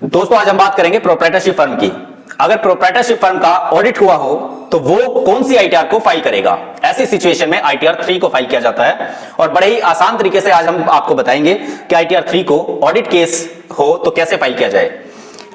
दोस्तों आज हम बात करेंगे प्रोप्राइटरशिप फर्म की। अगर प्रोप्राइटरशिप फर्म का ऑडिट हुआ हो तो वो कौन सी आईटीआर को फाइल करेगा। ऐसी सिचुएशन में आईटीआर 3 को फाइल किया जाता है और बड़े ही आसान तरीके से आज हम आपको बताएंगे कि आईटीआर 3 को ऑडिट केस हो तो कैसे फाइल किया जाए।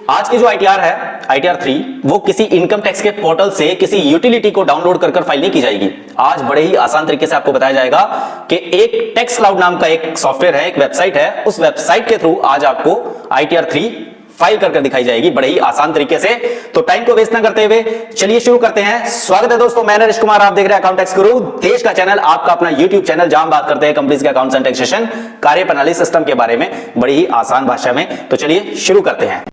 आज की जो आईटीआर है आईटीआर 3 वो किसी इनकम टैक्स के पोर्टल से किसी यूटिलिटी को डाउनलोड कर फाइल नहीं की जाएगी। आज बड़े ही आसान तरीके से आपको बताया जाएगा कि एक टैक्स क्लाउड नाम का एक सॉफ्टवेयर है, एक वेबसाइट है, उस वेबसाइट के थ्रू आज आपको आईटीआर 3 फाइल करके दिखाई जाएगी बड़े ही आसान तरीके से। तो टाइम को वेस्ट ना करते हुए चलिए शुरू करते हैं। स्वागत है दोस्तों, मैं नरेश कुमार, आप देख रहे हैं अकाउंट टैक्स गुरु, देश का चैनल, आपका अपना यूट्यूब चैनल जहां हम बात करते हैं कंपनीज के अकाउंट्स एंड टैक्सेशन कार्य प्रणाली सिस्टम के बारे में बड़ी ही आसान भाषा में। तो चलिए शुरू करते हैं।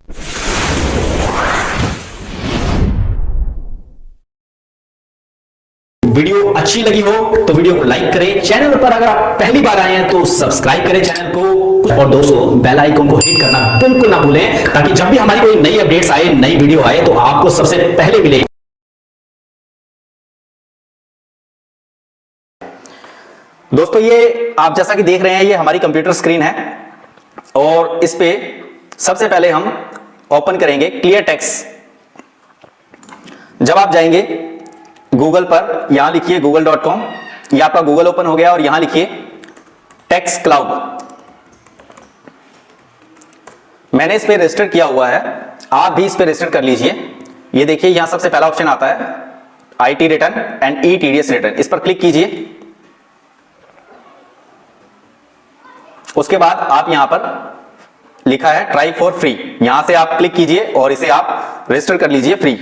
वीडियो अच्छी लगी हो तो वीडियो को लाइक करें, चैनल पर अगर आप पहली बार आए हैं तो सब्सक्राइब करें चैनल को, और दोस्तों बेल आइकन को हिट करना बिल्कुल ना भूलें ताकि जब भी हमारी कोई नई अपडेट्स आए, नई वीडियो आए तो आपको सबसे पहले मिले। दोस्तों ये आप जैसा कि देख रहे हैं ये हमारी कंप्यूटर स्क्रीन है और इस पे सबसे पहले हम ओपन करेंगे क्लियर टैक्स। जब आप जाएंगे गूगल पर, यहां लिखिए google.com, ये आपका गूगल ओपन हो गया और यहां लिखिए टैक्स क्लाउड। मैंने इस पे रजिस्टर किया हुआ है, आप भी इस पे रजिस्टर कर लीजिए। ये देखिए यहां सबसे पहला ऑप्शन आता है IT return and E TDS return, इस पर क्लिक कीजिए। उसके बाद आप यहां पर लिखा है ट्राई फॉर फ्री, यहां से आप क्लिक कीजिए और इसे आप रजिस्टर कर लीजिए फ्री।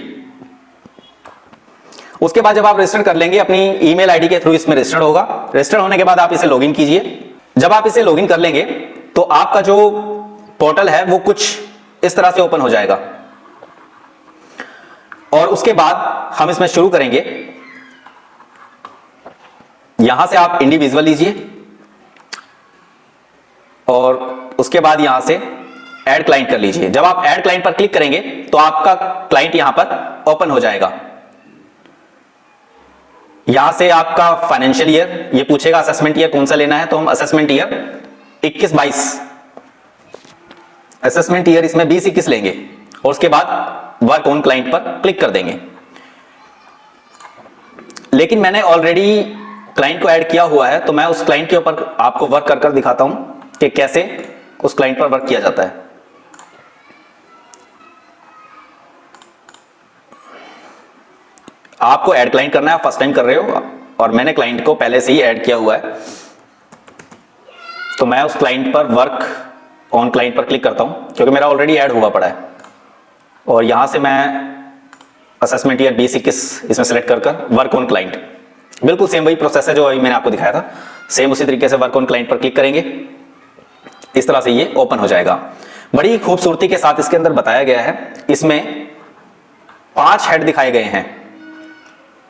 उसके बाद जब आप रजिस्टर कर लेंगे अपनी ईमेल आईडी के थ्रू इसमें रजिस्टर होगा। रजिस्टर होने के बाद आप इसे लॉगिन कीजिए। जब आप इसे लॉगिन कर लेंगे तो आपका जो पोर्टल है वो कुछ इस तरह से ओपन हो जाएगा और उसके बाद हम इसमें शुरू करेंगे। यहां से आप इंडिविजुअल लीजिए और उसके बाद यहां से ऐड क्लाइंट कर लीजिए। जब आप ऐड क्लाइंट पर क्लिक करेंगे तो आपका क्लाइंट यहां पर ओपन हो जाएगा। यहां से आपका फाइनेंशियल ईयर ये पूछेगा, असेसमेंट ईयर कौन सा लेना है, तो हम असेसमेंट ईयर 21-22 असेसमेंट ईयर इसमें 20-21 लेंगे और उसके बाद वर्क ऑन क्लाइंट पर क्लिक कर देंगे। लेकिन मैंने ऑलरेडी क्लाइंट को ऐड किया हुआ है तो मैं उस क्लाइंट के ऊपर आपको वर्क कर दिखाता हूं कि कैसे उस क्लाइंट पर वर्क किया जाता है। आपको ऐड क्लाइंट करना है, फर्स्ट टाइम कर रहे हो और मैंने क्लाइंट को पहले से ही ऐड किया हुआ है तो मैं उस क्लाइंट पर वर्क ऑन क्लाइंट पर क्लिक करता हूं क्योंकि मेरा ऑलरेडी ऐड हुआ पड़ा है। और यहां से मैं असेसमेंट ईयर 20-21 इसमें सेलेक्ट कर वर्क ऑन क्लाइंट, बिल्कुल सेम वही प्रोसेस है जो अभी मैंने आपको दिखाया था, सेम उसी तरीके से वर्क ऑन क्लाइंट पर क्लिक करेंगे। इस तरह से ये ओपन हो जाएगा। बड़ी खूबसूरती के साथ इसके अंदर बताया गया है। इसमें 5 हेड दिखाए गए हैं,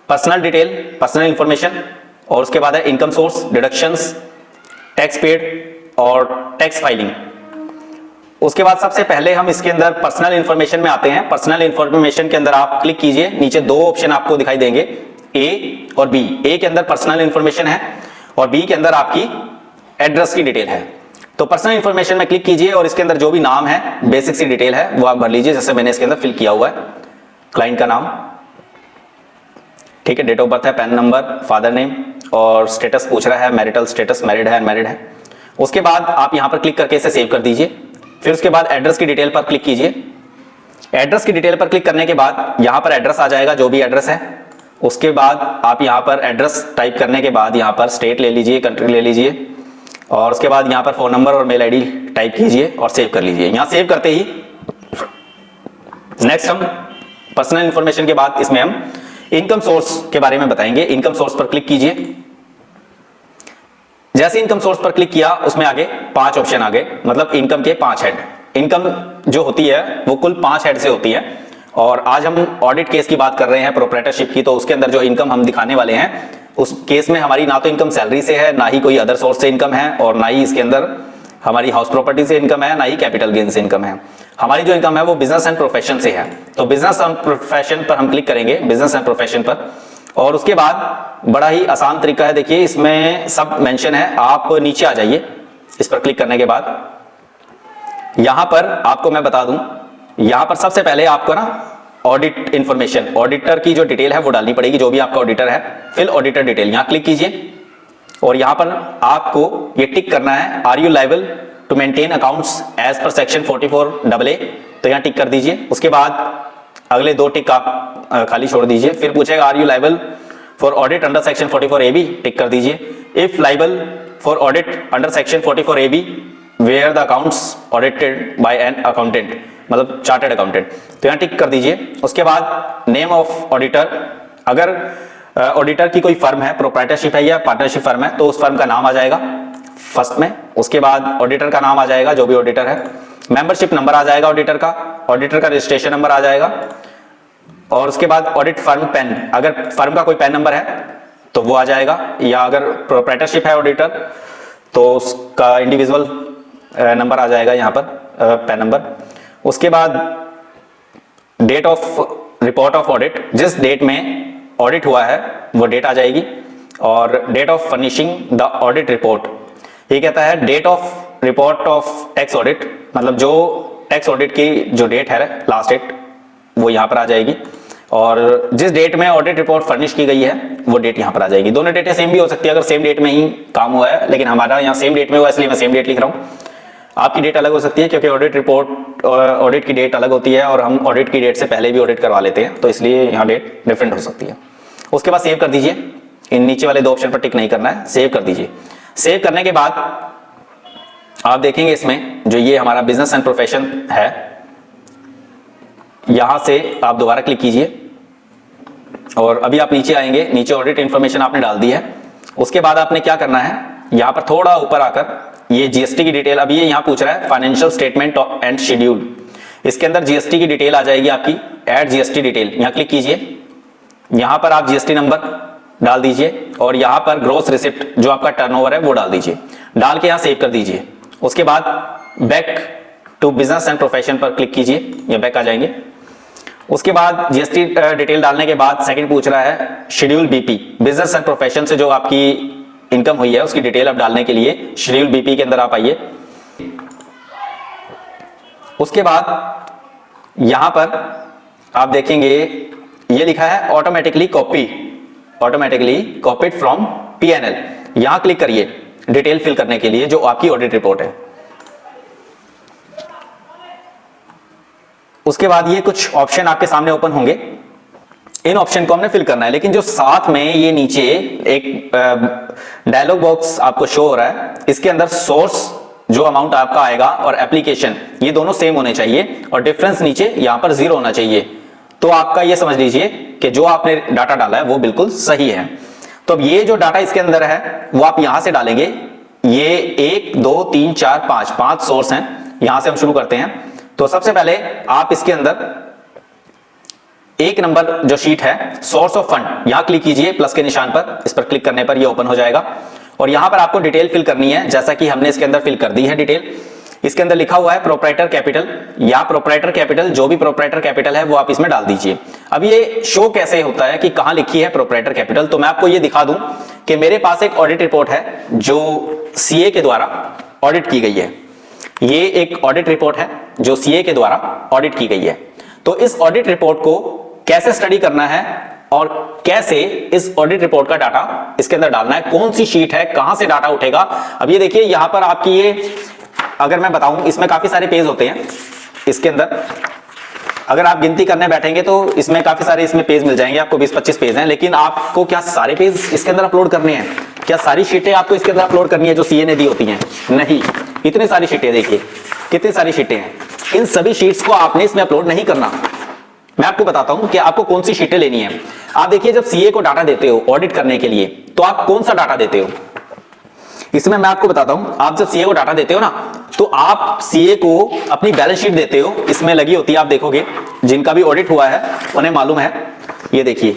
पर्सनल डिटेल, पर्सनल इंफॉर्मेशन, और उसके बाद है income source, deductions, tax paid और टैक्स फाइलिंग। उसके बाद सबसे पहले हम इसके अंदर पर्सनल इंफॉर्मेशन में आते हैं। पर्सनल इंफॉर्मेशन के अंदर आप क्लिक कीजिए, नीचे 2 ऑप्शन आपको दिखाई देंगे, ए और बी। ए के अंदर पर्सनल इंफॉर्मेशन है और बी के अंदर आपकी एड्रेस की डिटेल है। तो पर्सनल इंफॉर्मेशन में क्लिक कीजिए और इसके अंदर जो भी नाम है, बेसिक सी डिटेल है, वो आप भर लीजिए जैसे मैंने इसके अंदर फिल किया हुआ है। क्लाइंट का नाम, ठीक है, डेट ऑफ बर्थ है, पैन नंबर, फादर नेम और स्टेटस पूछ रहा है, मैरिटल स्टेटस, मैरिड है, अनमैरिड है। उसके बाद आप यहां पर क्लिक करके इसे सेव कर दीजिए। फिर उसके बाद एड्रेस की डिटेल पर क्लिक कीजिए। एड्रेस की डिटेल पर क्लिक करने के बाद यहां पर एड्रेस आ जाएगा, जो भी एड्रेस है। उसके बाद आप यहां पर एड्रेस टाइप करने के बाद यहां पर स्टेट ले लीजिए, कंट्री ले लीजिए और उसके बाद यहां पर फोन नंबर और मेल आईडी टाइप कीजिए और सेव कर लीजिए। यहां सेव करते ही नेक्स्ट हम पर्सनल इंफॉर्मेशन के बाद इसमें हम इनकम सोर्स के बारे में बताएंगे। इनकम सोर्स पर क्लिक कीजिए। जैसे इनकम सोर्स पर क्लिक किया उसमें आगे 5 ऑप्शन आ गए, मतलब इनकम के 5 हेड। इनकम जो होती है वो कुल 5 हेड से होती है और आज हम ऑडिट केस की बात कर रहे हैं प्रोप्राइटरशिप की, तो उसके अंदर जो इनकम हम दिखाने वाले हैं उस केस में हमारी ना तो इनकम सैलरी से है, ना ही कोई अदर सोर्स से इनकम है और ना ही इसके अंदर हमारी हाउस प्रॉपर्टी से इनकम है, ना ही कैपिटल गेन से इनकम है। हमारी जो इनकम है वो बिजनेस एंड प्रोफेशन से है। तो बिजनेस एंड प्रोफेशन पर हम क्लिक करेंगे, बिजनेस एंड प्रोफेशन पर, और उसके बाद बड़ा ही आसान तरीका है। देखिए इसमें सब मेंशन है, आप नीचे आ जाइए। इस पर क्लिक करने के बाद यहां पर आपको मैं बता दूं यहां पर सबसे पहले आपको ना ऑडिट इंफॉर्मेशन, ऑडिटर की जो डिटेल है वो डालनी पड़ेगी, जो भी आपका ऑडिटर है। फिल ऑडिटर डिटेल, यहां क्लिक कीजिए और यहां पर आपको ये टिक करना है, are you liable to maintain accounts as per section 44AA, तो यहां टिक कर दीजिए। उसके बाद अगले 2 टिक आप खाली छोड़ दीजिए। फिर पूछेगा are you liable for audit under section 44AB, tick कर दीजिए। If liable for audit under section 44AB where the accounts audited by an accountant, मतलब चार्टर्ड अकाउंटेंट, तो यहां टिक कर दीजिए। उसके बाद नेम ऑफ ऑडिटर, अगर ऑडिटर की कोई फर्म है, प्रोप्राइटरशिप है या पार्टनरशिप फर्म है, तो उस फर्म का नाम आ जाएगा फर्स्ट में। उसके बाद ऑडिटर का नाम आ जाएगा, जो भी ऑडिटर है। मेंबरशिप नंबर आ जाएगा ऑडिटर का, ऑडिटर का रजिस्ट्रेशन नंबर आ जाएगा। और उसके बाद ऑडिट फर्म पैन, अगर फर्म का कोई पैन नंबर है तो वो आ जाएगा, या अगर प्रोप्राइटरशिप है ऑडिटर तो उसका इंडिविजुअल नंबर आ जाएगा यहाँ पर, पैन नंबर। उसके बाद date of report of audit, जिस डेट में ऑडिट हुआ है वो डेट आ जाएगी। और date of furnishing the audit report, ये कहता है date of report of tax audit, मतलब जो टैक्स ऑडिट की जो डेट है लास्ट डेट वो यहाँ पर आ जाएगी। और जिस डेट में ऑडिट रिपोर्ट फर्निश की गई है वो डेट यहाँ पर आ जाएगी। दोनों डेटें सेम भी हो सकती है अगर सेम डेट में ही काम हुआ है, लेकिन हमारा यहाँ सेम डेट में हुआ इसलिए मैं सेम डेट लिख रहा हूँ। आपकी डेट अलग हो सकती है क्योंकि ऑडिट रिपोर्ट, ऑडिट की डेट अलग होती है और हम ऑडिट की डेट से पहले भी ऑडिट करवा लेते हैं, तो इसलिए यहाँ डेट डिफरेंट हो सकती है। उसके बाद सेव कर दीजिए, इन नीचे वाले 2 ऑप्शन पर टिक नहीं करना है, सेव कर दीजिए। सेव करने के बाद आप देखेंगे इसमें जो ये हमारा बिजनेस एंड प्रोफेशन है, यहां से आप दोबारा क्लिक कीजिए और अभी आप नीचे आएंगे, नीचे ऑडिट इंफॉर्मेशन आपने डाल दी है। उसके बाद आपने क्या करना है, यहां पर थोड़ा ऊपर आकर ये जीएसटी की डिटेल, अभी ये यहां पूछ रहा है फाइनेंशियल स्टेटमेंट एंड शेड्यूल, इसके अंदर जीएसटी की डिटेल आ जाएगी आपकी, ऐड जीएसटी डिटेल, यहां क्लिक कीजिए। यहां पर आप जीएसटी नंबर डाल दीजिए और यहां पर ग्रॉस रिसिप्ट जो आपका टर्नओवर है वो डाल दीजिए, डाल के यहां सेव कर दीजिए। उसके बाद back to business and profession पर क्लिक कीजिए, ये बैक आ जाएंगे। उसके बाद जीएसटी डिटेल डालने के बाद सेकंड पूछ रहा है schedule BP, business and profession से जो आपकी इनकम हुई है उसकी डिटेल आप डालने के लिए शेड्यूल बीपी के अंदर आप आइए। उसके बाद यहां पर आप देखेंगे ये लिखा है ऑटोमेटिकली कॉपीड फ्रॉम पीएनएल, यहां क्लिक करिए डिटेल फिल करने के लिए जो आपकी ऑडिट रिपोर्ट है। उसके बाद ये कुछ ऑप्शन आपके सामने ओपन होंगे, इन ऑप्शन को हमने फिल करना है, लेकिन जो साथ में ये नीचे एक डायलॉग बॉक्स आपको शो हो रहा है, इसके अंदर सोर्स जो अमाउंट आपका आएगा और एप्लीकेशन ये दोनों सेम होने चाहिए और डिफरेंस नीचे यहां पर 0 होना चाहिए। तो आपका ये समझ लीजिए कि जो आपने डाटा डाला है वो बिल्कुल सही है। तो अब ये जो डाटा इसके अंदर है वो आप यहां से डालेंगे, ये 1 2 3 4 5 सोर्स हैं, यहां से हम शुरू करते हैं। तो सबसे पहले आप इसके अंदर 1 नंबर जो शीट है सोर्स ऑफ फंड, यहां क्लिक कीजिए प्लस के निशान पर, इस पर क्लिक करने पर ये ओपन हो जाएगा और यहां पर आपको डिटेल फिल करनी है, जैसा कि हमने इसके अंदर फिल कर दी है डिटेल। इसके अंदर लिखा हुआ है प्रोप्राइटर कैपिटल, या प्रोप्राइटर कैपिटल, जो भी प्रोप्राइटर कैपिटल है वो आप इसमें डाल दीजिए। अब ये शो कैसे होता है कि कहां लिखी है प्रोप्राइटर कैपिटल, तो मैं आपको ये दिखा दूं कि मेरे पास एक ऑडिट रिपोर्ट है जो सीए के द्वारा ऑडिट की गई है। ये एक ऑडिट रिपोर्ट है जो सीए के द्वारा ऑडिट की गई है। तो इस ऑडिट रिपोर्ट को कैसे स्टडी करना है और कैसे इस ऑडिट रिपोर्ट का डाटा इसके अंदर डालना है, कौन सी शीट है, कहां से डाटा उठेगा। अब ये देखिए यहां पर आपकी ये, अगर मैं बताऊं इसमें काफी सारे पेज होते हैं इसके अंदर, अगर आप गिनती करने बैठेंगे तो इसमें काफी सारे इसमें पेज मिल जाएंगे आपको, 20-25 पेज हैं। लेकिन आपको क्या सारे पेज इसके अंदर अपलोड करने हैं, क्या सारी शीटें आपको इसके अंदर अपलोड करनी है जो सीए ने दी होती हैं? नहीं, इतनी सारी शीटें, देखिए कितनी सारी शीटें हैं, इन सभी शीट्स को आपने इसमें अपलोड नहीं करना। मैं आपको बताता हूं कि आपको कौन सी शीटें लेनी है। आप देखिए जब सीए को डाटा देते हो ऑडिट करने के लिए तो आप कौन सा डाटा देते हो, इसमें मैं आपको बताता हूं। आप जब सीए को डाटा देते हो ना तो आप सीए को अपनी बैलेंस शीट देते हो, इसमें लगी होती है, आप देखोगे जिनका भी ऑडिट हुआ है उन्हें मालूम है। ये देखिए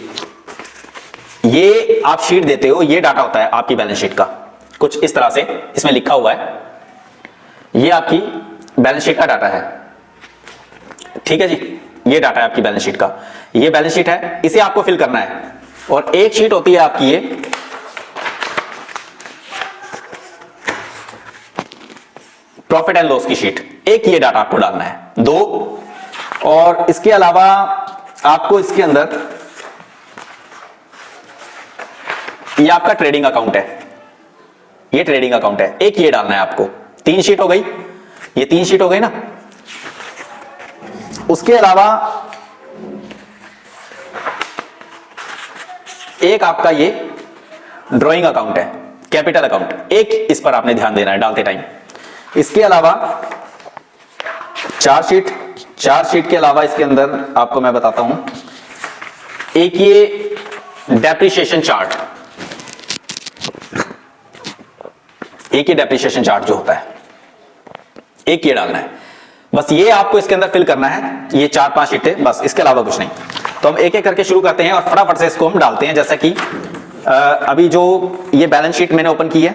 ये आप शीट देते हो, ये डाटा होता है आपकी बैलेंस शीट का, कुछ इस तरह से इसमें लिखा हुआ है, ये आपकी बैलेंस शीट का डाटा है। ठीक है जी, ये डाटा है आपकी बैलेंस शीट का, ये बैलेंस शीट है, इसे आपको फिल करना है। और एक शीट होती है आपकी ये प्रॉफिट एंड लॉस की शीट, एक ये डाटा आपको डालना है। 2 और इसके अलावा आपको इसके अंदर ये आपका ट्रेडिंग अकाउंट है, ये ट्रेडिंग अकाउंट है, एक ये डालना है आपको। 3 शीट हो गई, ये 3 शीट हो गई ना। उसके अलावा एक आपका ये ड्राइंग अकाउंट है, कैपिटल अकाउंट, एक इस पर आपने ध्यान देना है डालते टाइम। इसके अलावा 4 शीट के अलावा इसके अंदर आपको मैं बताता हूं, एक ये डेप्रिसिएशन चार्ट, एक ही डेप्रिसिएशन चार्ट जो होता है, एक ये डालना है। बस ये आपको इसके अंदर फिल करना है, ये 4-5 शीटें, बस इसके अलावा कुछ नहीं। तो हम एक एक करके शुरू करते हैं और फटाफट से इसको हम डालते हैं। जैसा कि अभी जो ये बैलेंस शीट मैंने ओपन की है,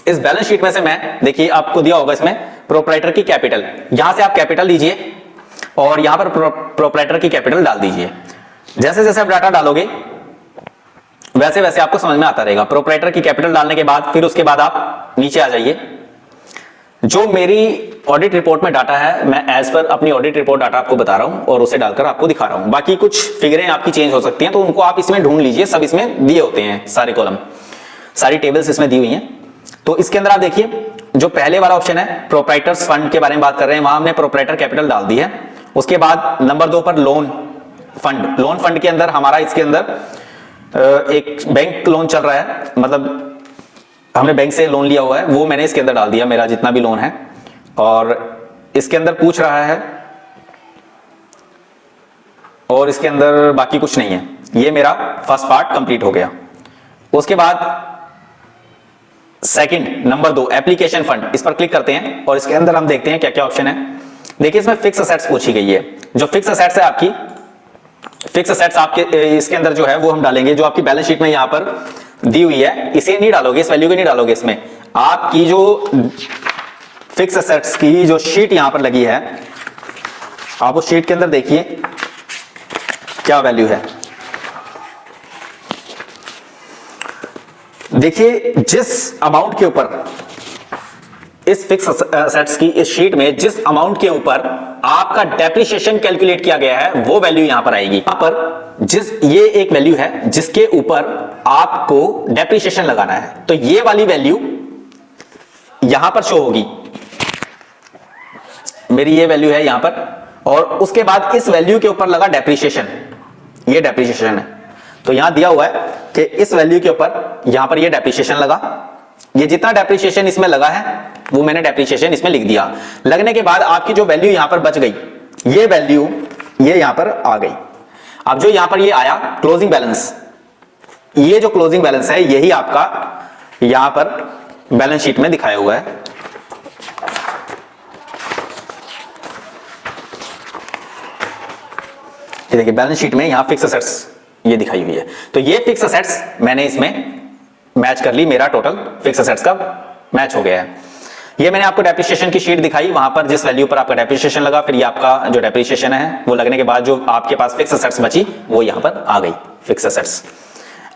इस बैलेंस शीट में से मैं, देखिए आपको दिया होगा इसमें प्रोप्राइटर की कैपिटल, यहां से आप कैपिटल दीजिए और यहां पर प्रोप्राइटर की कैपिटल डाल दीजिए। जैसे जैसे आप डाटा डालोगे वैसे वैसे आपको समझ में आता रहेगा। प्रोप्राइटर की कैपिटल डालने के बाद फिर उसके बाद आप नीचे आ जाइए। जो मेरी ऑडिट रिपोर्ट में डाटा है, मैं एज पर अपनी ऑडिट रिपोर्ट डाटा आपको बता रहा हूं और उसे डालकर आपको दिखा रहा हूं। बाकी कुछ फिगरें आपकी चेंज हो सकती हैं, तो उनको आप इसमें ढूंढ लीजिए, सब इसमें दिए होते हैं, सारे कॉलम, सारी टेबल्स इसमें दी हुई हैं। तो इसके अंदर आप देखिए, जो पहले वाला ऑप्शन है प्रोप्राइटर्स फंड के बारे में बात कर रहे हैं, वहां हमने प्रोप्राइटर कैपिटल डाल दी है। उसके बाद नंबर 2 पर लोन फंड, लोन फंड के अंदर हमारा इसके अंदर एक बैंक लोन चल रहा है, मतलब हमने बैंक से लोन लिया हुआ है, वो मैंने इसके अंदर डाल दिया, मेरा जितना भी लोन है। और इसके अंदर पूछ रहा है, और इसके अंदर बाकी कुछ नहीं है। ये मेरा फर्स्ट पार्ट कंप्लीट हो गया। उसके बाद सेकंड, नंबर 2 एप्लीकेशन फंड, इस पर क्लिक करते हैं और इसके अंदर हम देखते हैं क्या क्या ऑप्शन है। देखिए इसमें फिक्स असेट्स पूछी गई है। जो फिक्स असेट्स है आपकी, फिक्स असेट्स आपके इसके अंदर जो है वो हम डालेंगे, जो आपकी बैलेंस शीट में यहां पर दी हुई है, इसे नहीं डालोगे, इस वैल्यू को नहीं डालोगे। इसमें आपकी जो फिक्स असेट्स की जो शीट यहां पर लगी है, आप उस शीट के अंदर देखिए क्या वैल्यू है। देखिए जिस अमाउंट के ऊपर इस फिक्स असेट्स की इस शीट में जिस अमाउंट के ऊपर आपका डेप्रिसिएशन कैलकुलेट किया गया है, वो वैल्यू यहां पर आएगी। यहां पर ये एक वैल्यू है जिसके ऊपर आपको डेप्रिसिएशन लगाना है, तो ये वाली वैल्यू यहां पर शो होगी। मेरी ये वैल्यू है यहां पर, और उसके बाद इस वैल्यू के ऊपर लगा डेप्रिसिएशन, ये डेप्रिसिएशन है। तो यहां दिया हुआ है कि इस वैल्यू के ऊपर यहां पर ये डेप्रिसिएशन लगा, ये जितना डेप्रिसिएशन इसमें लगा है वो मैंने डेप्रिसिएशन इसमें लिख दिया। लगने के बाद आपकी जो वैल्यू यहां पर बच गई, ये वैल्यू ये यहां पर आ गई। अब जो यहां पर ये आया क्लोजिंग बैलेंस, ये जो क्लोजिंग बैलेंस है यही आपका यहां पर बैलेंस शीट में दिखाया हुआ है। ये देखिए बैलेंस शीट में यहां फिक्स असेट्स ये दिखाई हुई है। तो ये फिक्स असेट्स मैंने इसमें मैच कर ली, मेरा टोटल फिक्स असेट्स का मैच हो गया है। ये मैंने आपको डेप्रिसिएशन की शीट दिखाई, वहां पर जिस वैल्यू पर आपका डेप्रिसिएशन लगा, फिर ये आपका जो डेप्रिसिएशन है वो लगने के बाद जो आपके पास फिक्स असेट्स बची वो यहां पर आ गई, फिक्स असेट्स।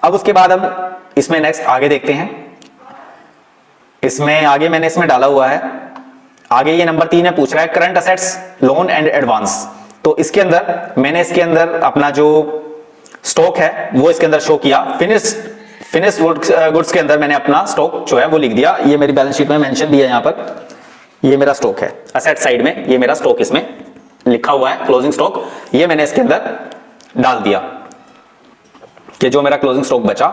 अब उसके बाद हम इसमें नेक्स्ट आगे देखते हैं। इसमें आगे मैंने इसमें डाला हुआ है, आगे ये नंबर 3 में पूछ रहा है current assets loan and advance. तो इसके अंदर मैंने इसके अंदर अपना जो स्टॉक है वो इसके अंदर शो किया। फिनिश गुड्स के अंदर मैंने अपना स्टॉक जो है वो लिख दिया। ये मेरी बैलेंस शीट में मेंशन भी है, यहां पर ये मेरा स्टॉक है, असेट साइड में ये मेरा स्टॉक इसमें लिखा हुआ है, क्लोजिंग स्टॉक। ये मैंने इसके अंदर डाल दिया कि जो मेरा क्लोजिंग स्टॉक बचा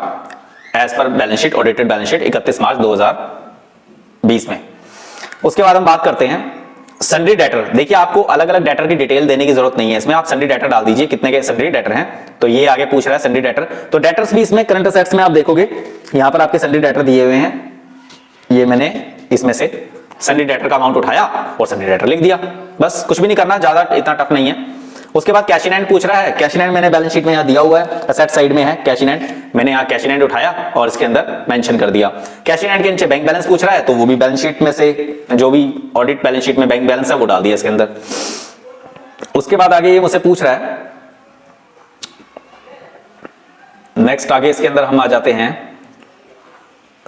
as per balance sheet, audited balance sheet 31 March 2020 में। उसके बाद हम बात करते हैं सन्ड्री डेटर। देखिए आपको अलग अलग डेटर की डिटेल देने की जरूरत नहीं है, इसमें आप सन्ड्री डेटर डाल दीजिए, कितने के सन्ड्री डेटर हैं। तो ये आगे पूछ रहा है सन्ड्री डेटर, तो डेटर्स भी इसमें करंट असेट्स में आप देखोगे यहां पर आपके सन्ड्री डेटर दिए हुए हैं। ये मैंने इसमें से सन्ड्री डेटर का अमाउंट उठाया और सन्ड्री डेटर लिख दिया, बस कुछ भी नहीं करना, ज्यादा इतना टफ नहीं है। उसके बाद कैश इन हैंड पूछ रहा है, कैश इन हैंड मैंने बैलेंस शीट में यहां दिया हुआ है, असेट साइड में है कैश इन हैंड, मैंने यहां कैश इन हैंड उठाया और इसके अंदर मेंशन कर दिया। कैश इन हैंड के नीचे बैंक बैलेंस पूछ रहा है, तो वो भी बैलेंस शीट में से जो भी ऑडिट बैलेंस शीट में बैंक बैलेंस है वो डाल दिया इसके अंदर। उसके बाद आगे ये मुझसे पूछ रहा है, नेक्स्ट आगे इसके अंदर हम आ जाते हैं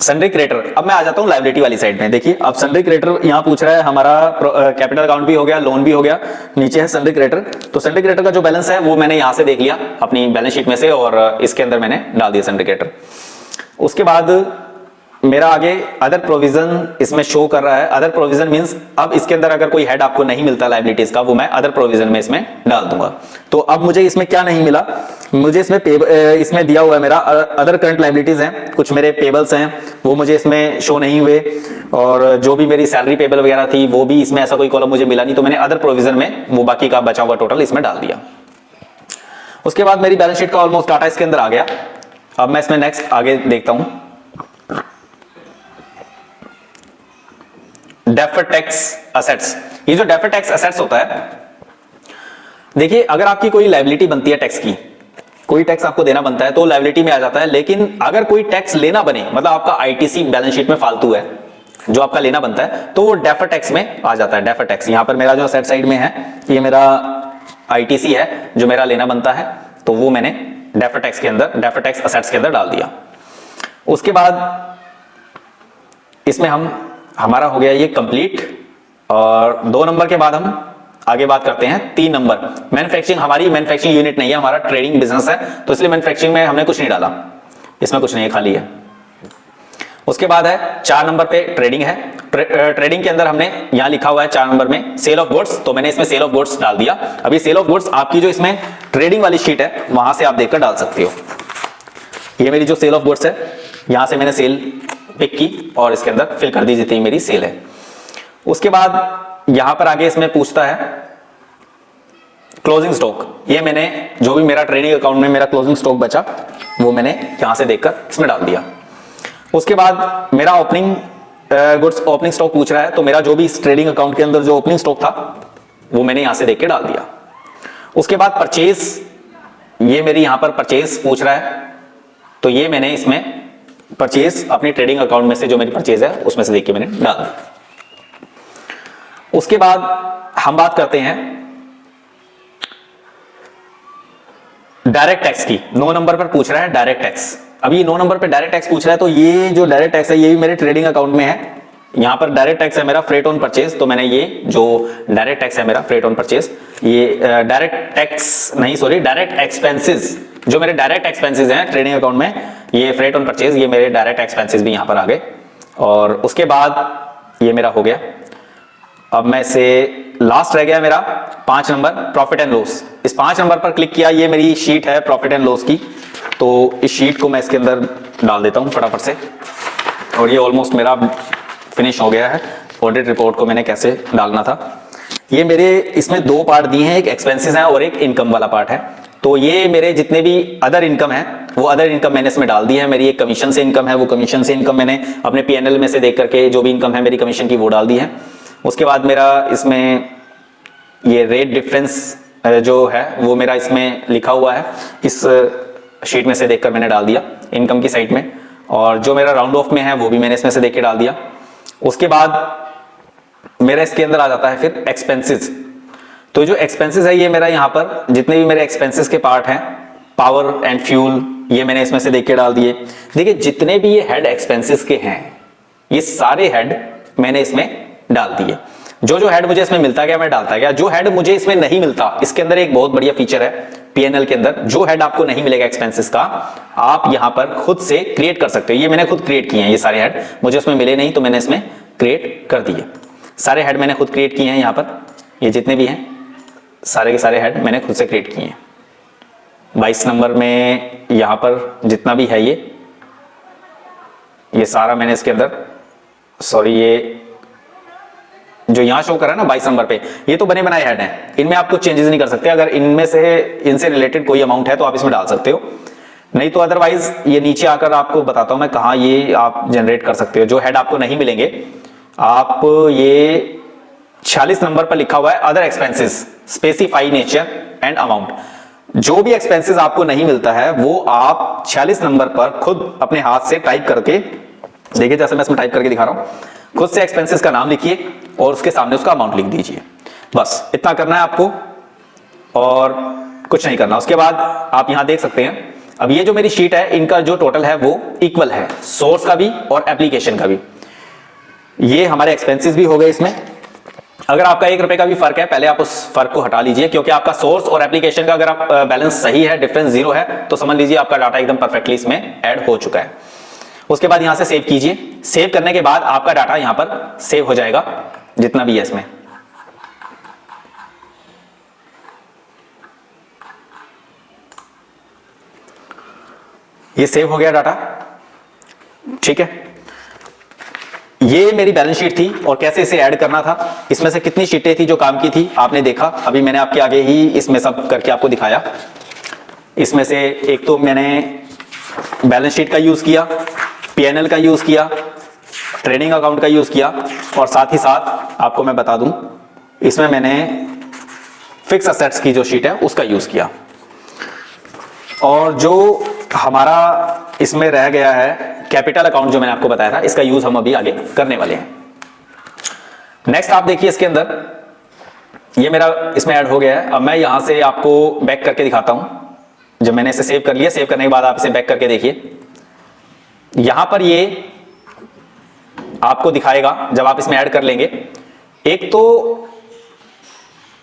सन्ड्री क्रेडिटर। अब मैं आ जाता हूं लायबिलिटी वाली साइड में। देखिए अब सन्ड्री क्रेडिटर यहां पूछ रहा है, हमारा कैपिटल अकाउंट भी हो गया, लोन भी हो गया, नीचे है सन्ड्री क्रेडिटर। तो सन्ड्री क्रेडिटर का जो बैलेंस है वो मैंने यहां से देख लिया अपनी बैलेंस शीट में से, और इसके अंदर मैंने डाल दिया सन्ड्री क्रेडिटर। उसके बाद मेरा आगे अदर प्रोविजन इसमें शो कर रहा है। अदर प्रोविजन मींस अब इसके अंदर अगर कोई हेड आपको नहीं मिलता लायबिलिटीज का, वो मैं अदर प्रोविजन में इसमें डाल दूंगा। तो अब मुझे इसमें क्या नहीं मिला, मुझे इसमें दिया हुआ है मेरा अदर करंट लायबिलिटीज हैं, कुछ मेरे पेबल्स हैं वो मुझे इसमें शो नहीं हुए, और जो भी मेरी सैलरी पेबल वगैरह थी वो भी इसमें ऐसा कोई कॉलम मुझे मिला नहीं। तो मैंने अदर प्रोविजन में वो बाकी का बचा हुआ टोटल इसमें डाल दिया। उसके बाद मेरी बैलेंस शीट का ऑलमोस्ट डाटा इसके अंदर आ गया। अब मैं इसमें नेक्स्ट आगे देखता हूं, डेफर्ड टैक्स असेट्स। ये जो डेफर्ड टैक्स असेट्स होता है, देखिए अगर आपकी कोई लायबिलिटी बनती है टैक्स की, कोई टैक्स आपको देना बनता है तो लायबिलिटी में आ जाता है। लेकिन अगर कोई टैक्स लेना बने, मतलब आपका आईटीसी बैलेंस शीट में फालतू है जो आपका लेना बनता है, तो वो डेफर्ड टैक्स में आ जाता है। डेफर्ड टैक्स यहां पर मेरा जो असेट साइड में है, ये मेरा आईटीसी है जो मेरा लेना बनता है, तो वो मैंने डेफर्ड टैक्स के अंदर, डेफर्ड टैक्स असेट्स के अंदर डाल दिया। उसके बाद इसमें हमारा हो गया ये कंप्लीट। और 2 नंबर के बाद हम आगे बात करते हैं 3 नंबर। मैन्युफैक्चरिंग, हमारी मैन्युफैक्चरिंग यूनिट नहीं है, हमारा ट्रेडिंग बिजनेस है, तो इसलिए मैन्युफैक्चरिंग में हमने कुछ नहीं डाला, इसमें कुछ नहीं है, खाली है। उसके बाद है 4 नंबर पे ट्रेडिंग है। ट्रेडिंग के अंदर हमने यहां लिखा हुआ है 4 नंबर में सेल ऑफ गुड्स, तो मैंने इसमें सेल ऑफ गुड्स डाल दिया। अभी सेल ऑफ गुड्स आपकी जो इसमें ट्रेडिंग वाली शीट है वहां से आप देखकर डाल सकते हो। ये मेरी जो सेल ऑफ गुड्स है, यहां से मैंने सेल पिक की और इसके अंदर फिल कर दी जितनी मेरी सेल है। उसके बाद यहां पर आगे इसमें पूछता है क्लोजिंग स्टॉक। ये मैंने जो भी मेरा ट्रेडिंग अकाउंट में मेरा क्लोजिंग स्टॉक बचा वो मैंने यहां से देखकर इसमें डाल दिया। उसके बाद मेरा ओपनिंग गुड्स ओपनिंग स्टॉक पूछ रहा है, तो मेरा जो भी इस ट्रेडिंग अकाउंट के अंदर जो ओपनिंग स्टॉक था वो मैंने यहां से देख के डाल दिया। उसके बाद परचेज, ये मेरी यहां पर परचेज पूछ रहा है, तो ये मैंने इसमें परचेज अपनी ट्रेडिंग अकाउंट में से जो मेरी परचेज है उसमें से देख के मैंने डाल दिया। उसके बाद हम बात करते हैं डायरेक्ट टैक्स की। 9 नंबर पर पूछ रहा है डायरेक्ट टैक्स। अभी 9 नंबर पे डायरेक्ट टैक्स पूछ रहा है, तो ये जो डायरेक्ट टैक्स है ये भी मेरे ट्रेडिंग अकाउंट में है। यहां पर डायरेक्ट टैक्स है मेरा फ्रेट ऑन परचेज, तो मैंने ये जो डायरेक्ट टैक्स है मेरा फ्रेट ऑन परचेज, ये डायरेक्ट टैक्स नहीं सॉरी डायरेक्ट एक्सपेंसेस, जो मेरे डायरेक्ट एक्सपेंसेस हैं ट्रेडिंग अकाउंट में, ये फ्रेट ऑन परचेज, ये मेरे डायरेक्ट एक्सपेंसेस भी यहां पर आ गए। और उसके बाद ये मेरा हो गया। अब मैं से लास्ट रह गया मेरा 5 नंबर प्रॉफिट एंड लॉस। इस 5 नंबर पर क्लिक किया, ये मेरी शीट है प्रॉफिट एंड लॉस की, तो इस शीट को मैं इसके अंदर डाल देता हूं फटाफट से। और ये ऑलमोस्ट मेरा फिनिश हो गया है। ऑडिट रिपोर्ट को मैंने कैसे डालना था, ये मेरे इसमें 2 पार्ट दिए हैं, एक एक्सपेंसेस है और एक इनकम वाला पार्ट है। तो ये मेरे जितने भी अदर इनकम है वो अदर इनकम मैंने इसमें डाल दी है। मेरी एक कमीशन से इनकम है, वो कमीशन से इनकम मैंने अपने पीएनएल में से देख करके जो भी इनकम है मेरी कमीशन की वो डाल दी है। उसके बाद मेरा इसमें ये रेट डिफरेंस जो है वो मेरा इसमें लिखा हुआ है, इस शीट में से देखकर मैंने डाल दिया इनकम की साइड में। और जो मेरा राउंड ऑफ में है वो भी मैंने इसमें से देख के डाल दिया। उसके बाद मेरा इसके अंदर आ जाता है फिर एक्सपेंसेस। तो जो एक्सपेंसेस है ये मेरा यहाँ पर जितने भी मेरे एक्सपेंसेस के पार्ट हैं, पावर एंड फ्यूल, ये मैंने इसमें से देख के डाल दिए। देखिए जितने भी ये हेड एक्सपेंसेस के हैं ये सारे हेड मैंने इसमें डाल दिए। जो जो हेड मुझे इसमें मिलता गया मैं डालता गया। जो हेड मुझे इसमें नहीं मिलता, इसके अंदर एक बहुत बढ़िया फीचर है पीएनएल के अंदर, जो हेड आपको नहीं मिलेगा एक्सपेंसेस का, आप यहां पर खुद से क्रिएट कर सकते हो। ये मैंने खुद क्रिएट किए हैं, ये सारे हेड मुझे उसमें मिले नहीं तो मैंने इसमें क्रिएट कर दिए। सारे हेड मैंने खुद क्रिएट किए हैं, यहां पर ये जितने भी हैं सारे के सारे हेड मैंने खुद से क्रिएट किए हैं। 22 नंबर में यहां पर जितना भी है ये सारा मैंने इसके अंदर, सॉरी ये जो यहां शो कर रहा है ना 22 नंबर पे, ये तो बने बनाए हेड हैं, इनमें आप कुछ चेंजेस नहीं कर सकते। अगर इनमें से इनसे रिलेटेड कोई अमाउंट है तो आप इसमें डाल सकते हो, नहीं तो अदरवाइज ये नीचे आकर आपको बताता हूं मैं कहां ये आप जनरेट कर सकते हो। जो हेड आपको नहीं मिलेंगे, आप ये 46 नंबर पर लिखा हुआ है other expenses specify nature and amount. जो भी एक्सपेंसेस आपको नहीं मिलता है वो आप 46 नंबर पर खुद अपने हाथ से टाइप करके देखिए, जैसे मैं इसमें टाइप करके दिखा रहा हूं, खुद से एक्सपेंसेस का नाम लिखिए और उसके सामने उसका अमाउंट लिख दीजिए। बस इतना करना है आपको और कुछ नहीं करना। उसके बाद आप यहां देख सकते हैं अब ये जो मेरी शीट है, इनका जो टोटल है वो इक्वल है, सोर्स का भी और एप्लीकेशन का भी। ये हमारे एक्सपेंसेस भी हो गए इसमें। अगर आपका 1 रुपए का भी फर्क है, पहले आप उस फर्क को हटा लीजिए, क्योंकि आपका सोर्स और एप्लीकेशन का अगर आप बैलेंस सही है, डिफरेंस 0 है, तो समझ लीजिए आपका डाटा एकदम परफेक्टली इसमें ऐड हो चुका है। उसके बाद यहां से सेव कीजिए। सेव करने के बाद आपका डाटा यहां पर सेव हो जाएगा, जितना भी है इसमें। ये सेव हो गया डाटा, ठीक है। ये मेरी बैलेंस शीट थी और कैसे इसे ऐड करना था, इसमें से कितनी शीटें थी जो काम की थी आपने देखा। अभी मैंने आपके आगे ही इसमें सब करके आपको दिखाया। इसमें से एक तो मैंने बैलेंस शीट का यूज किया, पीएनएल का यूज किया, ट्रेडिंग अकाउंट का यूज किया, और साथ ही साथ आपको मैं बता दूं, इसमें मैंने फिक्स असेट्स की जो शीट है उसका यूज किया। और जो हमारा इसमें रह गया है कैपिटल अकाउंट, जो मैंने आपको बताया था, इसका यूज हम अभी आगे करने वाले हैं। नेक्स्ट आप देखिए, इसके अंदर ये मेरा इसमें ऐड हो गया है। अब मैं यहां से आपको बैक करके दिखाता हूं। जब मैंने इसे सेव कर लिया, सेव करने के बाद आप इसे बैक करके देखिए, यहां पर ये आपको दिखाएगा जब आप इसमें ऐड कर लेंगे। एक तो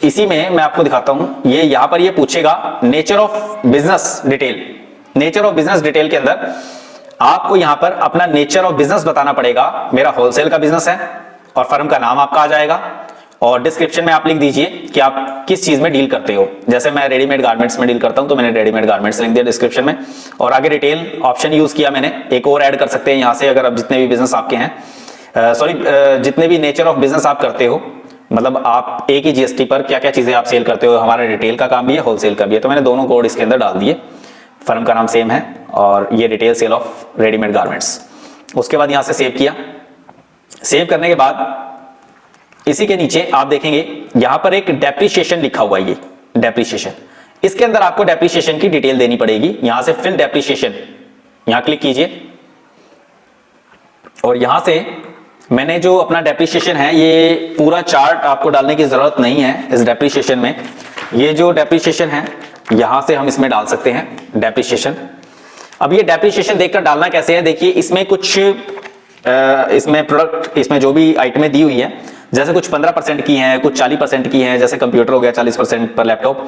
इसी में मैं आपको दिखाता हूं, ये यहां पर ये पूछेगा nature of business detail. Nature of business detail के अंदर आपको यहां पर अपना नेचर ऑफ बिजनेस बताना पड़ेगा। मेरा होलसेल का बिजनेस है और फर्म का नाम आपका आ जाएगा, और डिस्क्रिप्शन में आप लिख दीजिए कि आप किस चीज में डील करते हो। जैसे मैं रेडीमेड गारमेंट्स में डील करता हूं, तो मैंने रेडीमेड गारमेंट्स लिख दिया डिस्क्रिप्शन में, और आगे रिटेल ऑप्शन यूज किया मैंने। एक और ऐड कर सकते हैं यहां से, अगर आप जितने भी बिजनेस आपके हैं, जितने भी नेचर ऑफ बिजनेस आप करते हो, मतलब आप एक ही जीएसटी पर क्या क्या चीजें आप सेल करते हो। हमारा रिटेल का काम भी है, होलसेल का भी है, तो मैंने दोनों कोड इसके अंदर डाल दिए। फर्म का नाम सेम है और ये retail sale of readymade garments. उसके बाद यहां से सेव किया। सेव करने के बाद इसी के नीचे आप देखेंगे यहां पर एक डेप्रिसिएशन लिखा हुआ है, ये डेप्रिसिएशन। इसके अंदर आपको डेप्रिसिएशन की डिटेल देनी पड़ेगी। यहां से फिल डेप्रिसिएशन, यहां क्लिक कीजिए, और यहां से मैंने जो अपना डेप्रिसिएशन है, ये पूरा चार्ट आपको डालने की जरूरत नहीं है इस डेप्रिसिएशन में। ये जो डेप्रिसिएशन है, यहां से हम इसमें डाल सकते हैं डेप्रिसिएशन। अब ये डेप्रिसिएशन देखकर डालना कैसे है, देखिए इसमें कुछ इसमें प्रोडक्ट, इसमें जो भी आइटमें दी हुई है, जैसे कुछ 15% की हैं, कुछ 40% की हैं। जैसे कंप्यूटर हो गया 40% पर, लैपटॉप,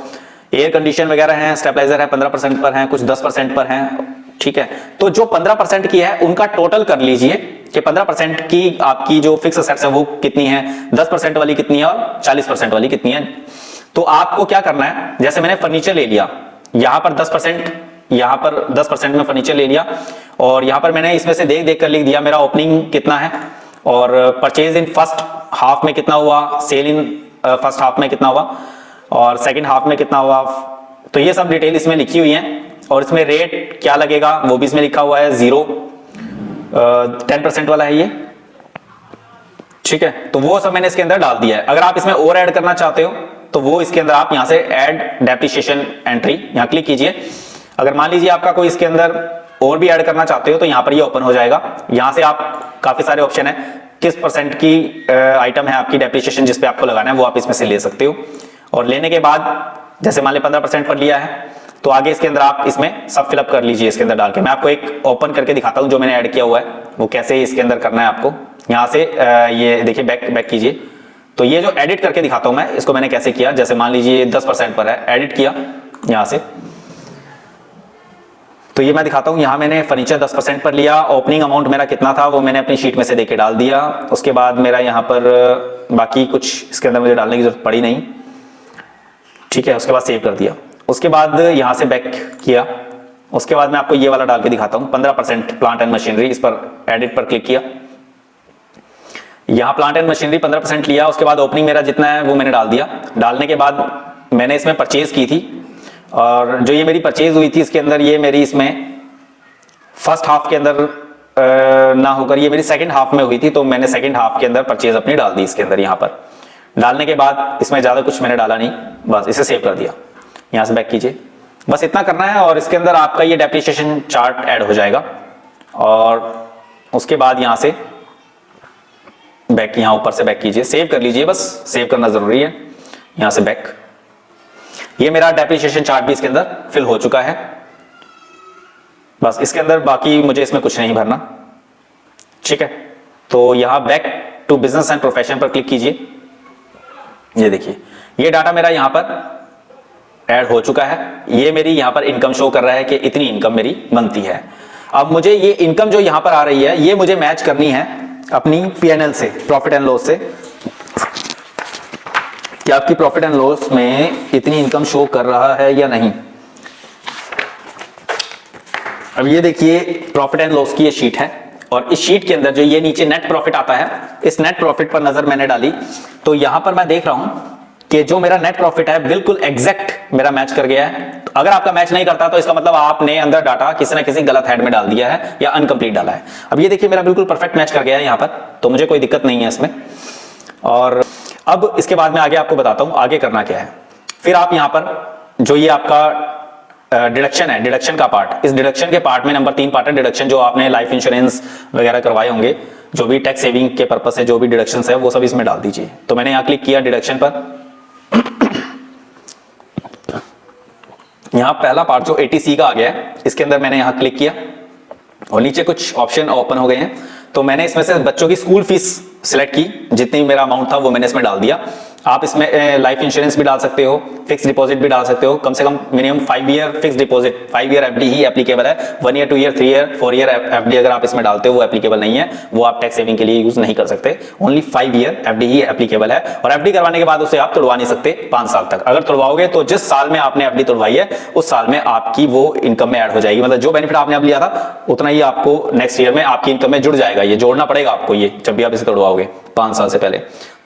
एयर कंडीशन वगैरह हैं, स्टेबलाइजर है 15% पर हैं, कुछ 10% पर हैं, ठीक है। तो जो 15% की है उनका टोटल कर लीजिए कि 15% की आपकी जो फिक्स असेट्स है वो कितनी है, 10% वाली कितनी है और 40% वाली कितनी है। तो आपको क्या करना है, जैसे मैंने फर्नीचर ले लिया, यहां पर 10%, यहां पर 10% में फर्नीचर ले लिया, और यहां पर मैंने इसमें से देख देख कर लिख दिया मेरा ओपनिंग कितना है, और परचेज इन फर्स्ट हाफ में कितना हुआ, सेल इन फर्स्ट हाफ में कितना हुआ, और सेकंड हाफ में कितना हुआ। तो ये सब डिटेल इसमें लिखी हुई है, और इसमें रेट क्या लगेगा वो भी इसमें लिखा हुआ है, 10% वाला है ये, ठीक है। तो वो सब मैंने इसके अंदर डाल दिया है। अगर आप इसमें और ऐड करना चाहते हो तो वो इसके अंदर आप यहां से ऐड डेप्रिसिएशन एंट्री, यहां क्लिक कीजिए। अगर मान लीजिए आपका कोई इसके अंदर और भी ऐड करना चाहते हो तो यहां पर ये ओपन हो जाएगा। यहां से आप काफी सारे ऑप्शन है, किस परसेंट की आइटम है आपकी डेप्रिसिएशन जिस पे आपको लगाना है, वो आप इसमें से ले सकते हो। और लेने के बाद जैसे मान ले 15% पर लिया है, तो आगे इसके अंदर आप इसमें सब फिलअप कर लीजिए इसके अंदर डाल के। मैं आपको एक ओपन करके दिखाता हूं जो मैंने ऐड किया हुआ है, वो कैसे इसके अंदर करना है आपको। यहां से ये देखिए, बैक कीजिए। तो ये जो एडिट करके दिखाता हूं मैं, इसको मैंने कैसे किया। जैसे मान लीजिए 10% पर है, एडिट किया यहां से, तो ये मैं दिखाता हूं। यहां मैंने फर्नीचर 10% पर लिया, ओपनिंग अमाउंट मेरा कितना था वो मैंने अपनी शीट में से देके डाल दिया। उसके बाद मेरा यहां पर बाकी कुछ इसके अंदर मुझे डालने की जरूरत पड़ी नहीं, ठीक है। उसके बाद सेव कर दिया। उसके बाद यहां से बैक किया। उसके बाद मैं आपको ये वाला डाल के दिखाता हूं, 15% प्लांट एंड मशीनरी। इस पर एडिट पर क्लिक किया, यहां प्लांट एंड मशीनरी 15% लिया। उसके बाद ओपनिंग मेरा जितना है वो मैंने डाल दिया। डालने के बाद मैंने इसमें परचेज की थी, और जो ये मेरी परचेज हुई थी इसके अंदर, ये मेरी इसमें फर्स्ट हाफ के अंदर ना होकर ये मेरी सेकंड हाफ में हुई थी, तो मैंने सेकंड हाफ के अंदर परचेज अपनी डाल दी इसके अंदर। यहां पर डालने के बाद इसमें ज्यादा कुछ मैंने डाला नहीं, बस इसे सेव कर दिया। यहां से बैक कीजिए, बस इतना करना है, और इसके अंदर आपका ये डेप्रिसिएशन चार्ट ऐड हो जाएगा। और उसके बाद यहां से बैक, यहां ऊपर से बैक कीजिए, सेव कर लीजिए, बस सेव करना जरूरी है। यहां से बैक, ये मेरा डेप्रिसिएशन चार्ट भी इसके अंदर फिल हो चुका है। बस इसके अंदर बाकी मुझे इसमें कुछ नहीं भरना, ठीक है। तो यहाँ back to business and profession पर क्लिक कीजिए। ये देखिए ये डाटा मेरा यहाँ पर ऐड हो चुका है। ये मेरी यहाँ पर इनकम शो कर रहा है कि इतनी इनकम मेरी बनती है। अब मुझे ये इनकम जो यहाँ पर आ रही है ये मुझे मैच करनी है अपनी P&L से, प्रॉफिट एंड लॉस से, कि आपकी प्रॉफिट एंड लॉस में इतनी इनकम शो कर रहा है या नहीं। अब ये देखिए प्रॉफिट एंड लॉस की ये शीट है और इस शीट के अंदर जो ये नीचे नेट प्रॉफिट आता है, इस नेट प्रॉफिट पर नजर मैंने डाली तो यहां पर मैं देख रहा हूं कि जो मेरा नेट प्रॉफिट है बिल्कुल एग्जैक्ट मेरा मैच कर गया है। तो अगर आपका मैच नहीं करता तो इसका मतलब आपने अंदर डाटा किसी ना किसी गलत हेड में डाल दिया है या अनकंप्लीट डाला है। अब ये देखिए मेरा बिल्कुल परफेक्ट मैच कर गया है यहां पर, तो मुझे कोई दिक्कत नहीं है इसमें। और अब इसके बाद मैं आगे आपको बताता हूं आगे करना क्या है। फिर आप यहां पर जो ये आपका डिडक्शन है, डिडक्शन का पार्ट, इस डिडक्शन के पार्ट में नंबर 3 पार्ट है डिडक्शन, जो आपने लाइफ इंश्योरेंस वगैरह करवाए होंगे, जो भी टैक्स सेविंग के पर्पस से जो भी डिडक्शंस है वो सब इसमें डाल दीजिए। तो मैंने यहाँ क्लिक किया डिडक्शन पर। यहाँ पहला पार्ट जो 80C का आ गया है इसके अंदर मैंने यहाँ क्लिक किया और नीचे कुछ ऑप्शन ओपन हो गए हैं। तो मैंने इसमें से बच्चों की स्कूल फीस सिलेक्ट की, जितनी मेरा अमाउंट था वो मैंने इसमें डाल दिया। आप इसमें लाइफ इंश्योरेंस भी डाल सकते हो, फिक्स डिपॉजिट भी डाल सकते हो, कम से कम minimum 5 year fix deposit, 5 year FD ही एप्लीकेबल है। 1 year 2 year 3 year 4 year FD अगर आप इसमें डालते हो वो एप्लीकेबल नहीं है, वो आप टैक्स सेविंग के लिए यूज नहीं कर सकते। ओनली 5 ईयर एफडी ही एप्लीकेबल है और एफडी करवाने के बाद उसे आप तोड़वा नहीं सकते 5 साल तक। अगर तोड़वाओगे तो जिस साल में आपने एफडी तोड़वाई है उस साल में आपकी वो इनकम में ऐड हो जाएगी, मतलब जो बेनिफिट आपने अब लिया था उतना ही आपको नेक्स्ट ईयर में आपकी इनकम में जुड़ जाएगा। ये जोड़ना पड़ेगा आपको ये जब भी आप इसे तोड़वाओगे 5 साल से पहले।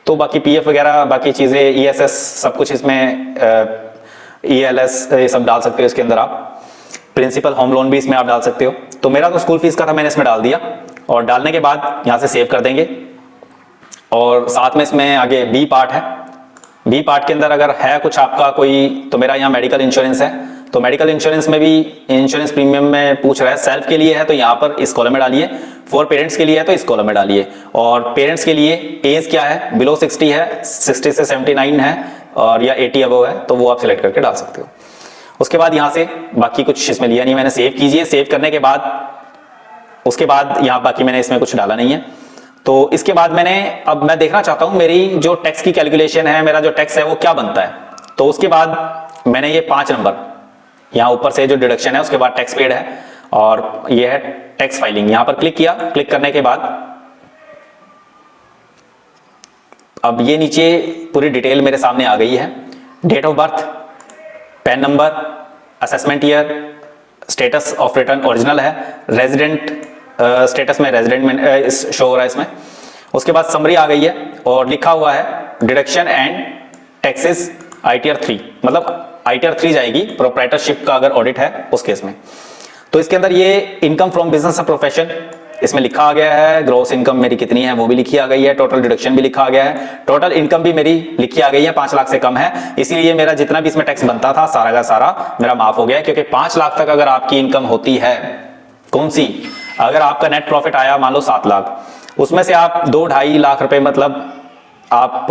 तो बाकी पीएफ वगैरह बाकी चीजें ईएसएस सब कुछ इसमें, ईएलएस ये सब डाल सकते हो इसके अंदर आप। प्रिंसिपल होम लोन भी इसमें आप डाल सकते हो। तो मेरा तो स्कूल फीस का था, मैंने इसमें डाल दिया और डालने के बाद यहाँ से सेव कर देंगे। और साथ में इसमें आगे बी पार्ट है। बी पार्ट के अंदर अगर है कुछ आपका कोई, तो मेरा यहाँ मेडिकल इंश्योरेंस है, तो मेडिकल इंश्योरेंस में भी इंश्योरेंस प्रीमियम में पूछ रहा है। सेल्फ के लिए है तो यहाँ पर इस कॉलम में डालिए, फॉर पेरेंट्स के लिए है तो इस कॉलम में डालिए। और पेरेंट्स के लिए एज क्या है, बिलो 60 है, 60 से 79 है और या 80 अबव है, तो वो आप सिलेक्ट करके डाल सकते हो। उसके बाद यहाँ से बाकी कुछ इसमें लिया नहीं मैंने, सेव कीजिए। सेव करने के बाद उसके बाद यहाँ बाकी मैंने इसमें कुछ डाला नहीं है। तो इसके बाद अब मैं देखना चाहता हूँ मेरी जो टैक्स की कैलकुलेशन है, मेरा जो टैक्स है वो क्या बनता है। तो उसके बाद मैंने ये 5 नंबर यहाँ ऊपर से जो डिडक्शन है उसके बाद टैक्स पेड है और ये है टैक्स फाइलिंग, यहां पर क्लिक किया। क्लिक करने के बाद अब ये नीचे पूरी डिटेल मेरे सामने आ गई है। Date of birth, PAN number, assessment year, status of return original है, रेजिडेंट स्टेटस में रेजिडेंट में शो हो रहा है इसमें। उसके बाद समरी आ गई है और लिखा हुआ है डिडक्शन एंड टैक्सेस ITR 3, मतलब ITR 3 जाएगी प्रोप्राइटरशिप का अगर ऑडिट है उस केस में। तो इसके अंदर ये इनकम फ्रॉम बिजनेस प्रोफेशन इसमें लिखा आ गया है, ग्रॉस इनकम मेरी कितनी है वो भी लिखी आ गई है, टोटल डिडक्शन भी लिखा आ गया है, टोटल इनकम भी मेरी लिखी आ गई है 5 लाख से कम है, इसीलिए मेरा जितना भी इसमें टैक्स बनता था सारा का सारा मेरा माफ हो गया है। क्योंकि 5 लाख तक अगर आपकी इनकम होती है, कौन सी, अगर आपका नेट प्रॉफिट आया मान लो 7 लाख, उसमें से आप 2-2.5 लाख रुपए मतलब आप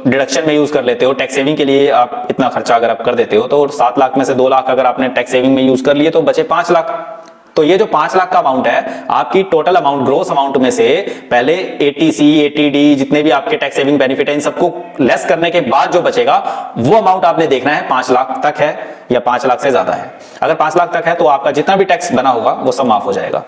डिडक्शन में यूज कर लेते हो, टैक्स सेविंग के लिए आप इतना खर्चा अगर आप कर देते हो, तो 7 लाख में से 2 लाख अगर आपने टैक्स सेविंग में यूज कर लिए तो बचे 5 लाख। तो ये जो 5 लाख का अमाउंट है आपकी टोटल अमाउंट, ग्रोस अमाउंट में से पहले 80C 80D जितने भी आपके टैक्स सेविंग बेनिफिट है इन सबको लेस करने के बाद जो बचेगा वो अमाउंट आपने देखना है 5 लाख तक है या 5 लाख से ज्यादा है। अगर 5 लाख तक है तो आपका जितना भी टैक्स बना होगा वो सब माफ हो जाएगा।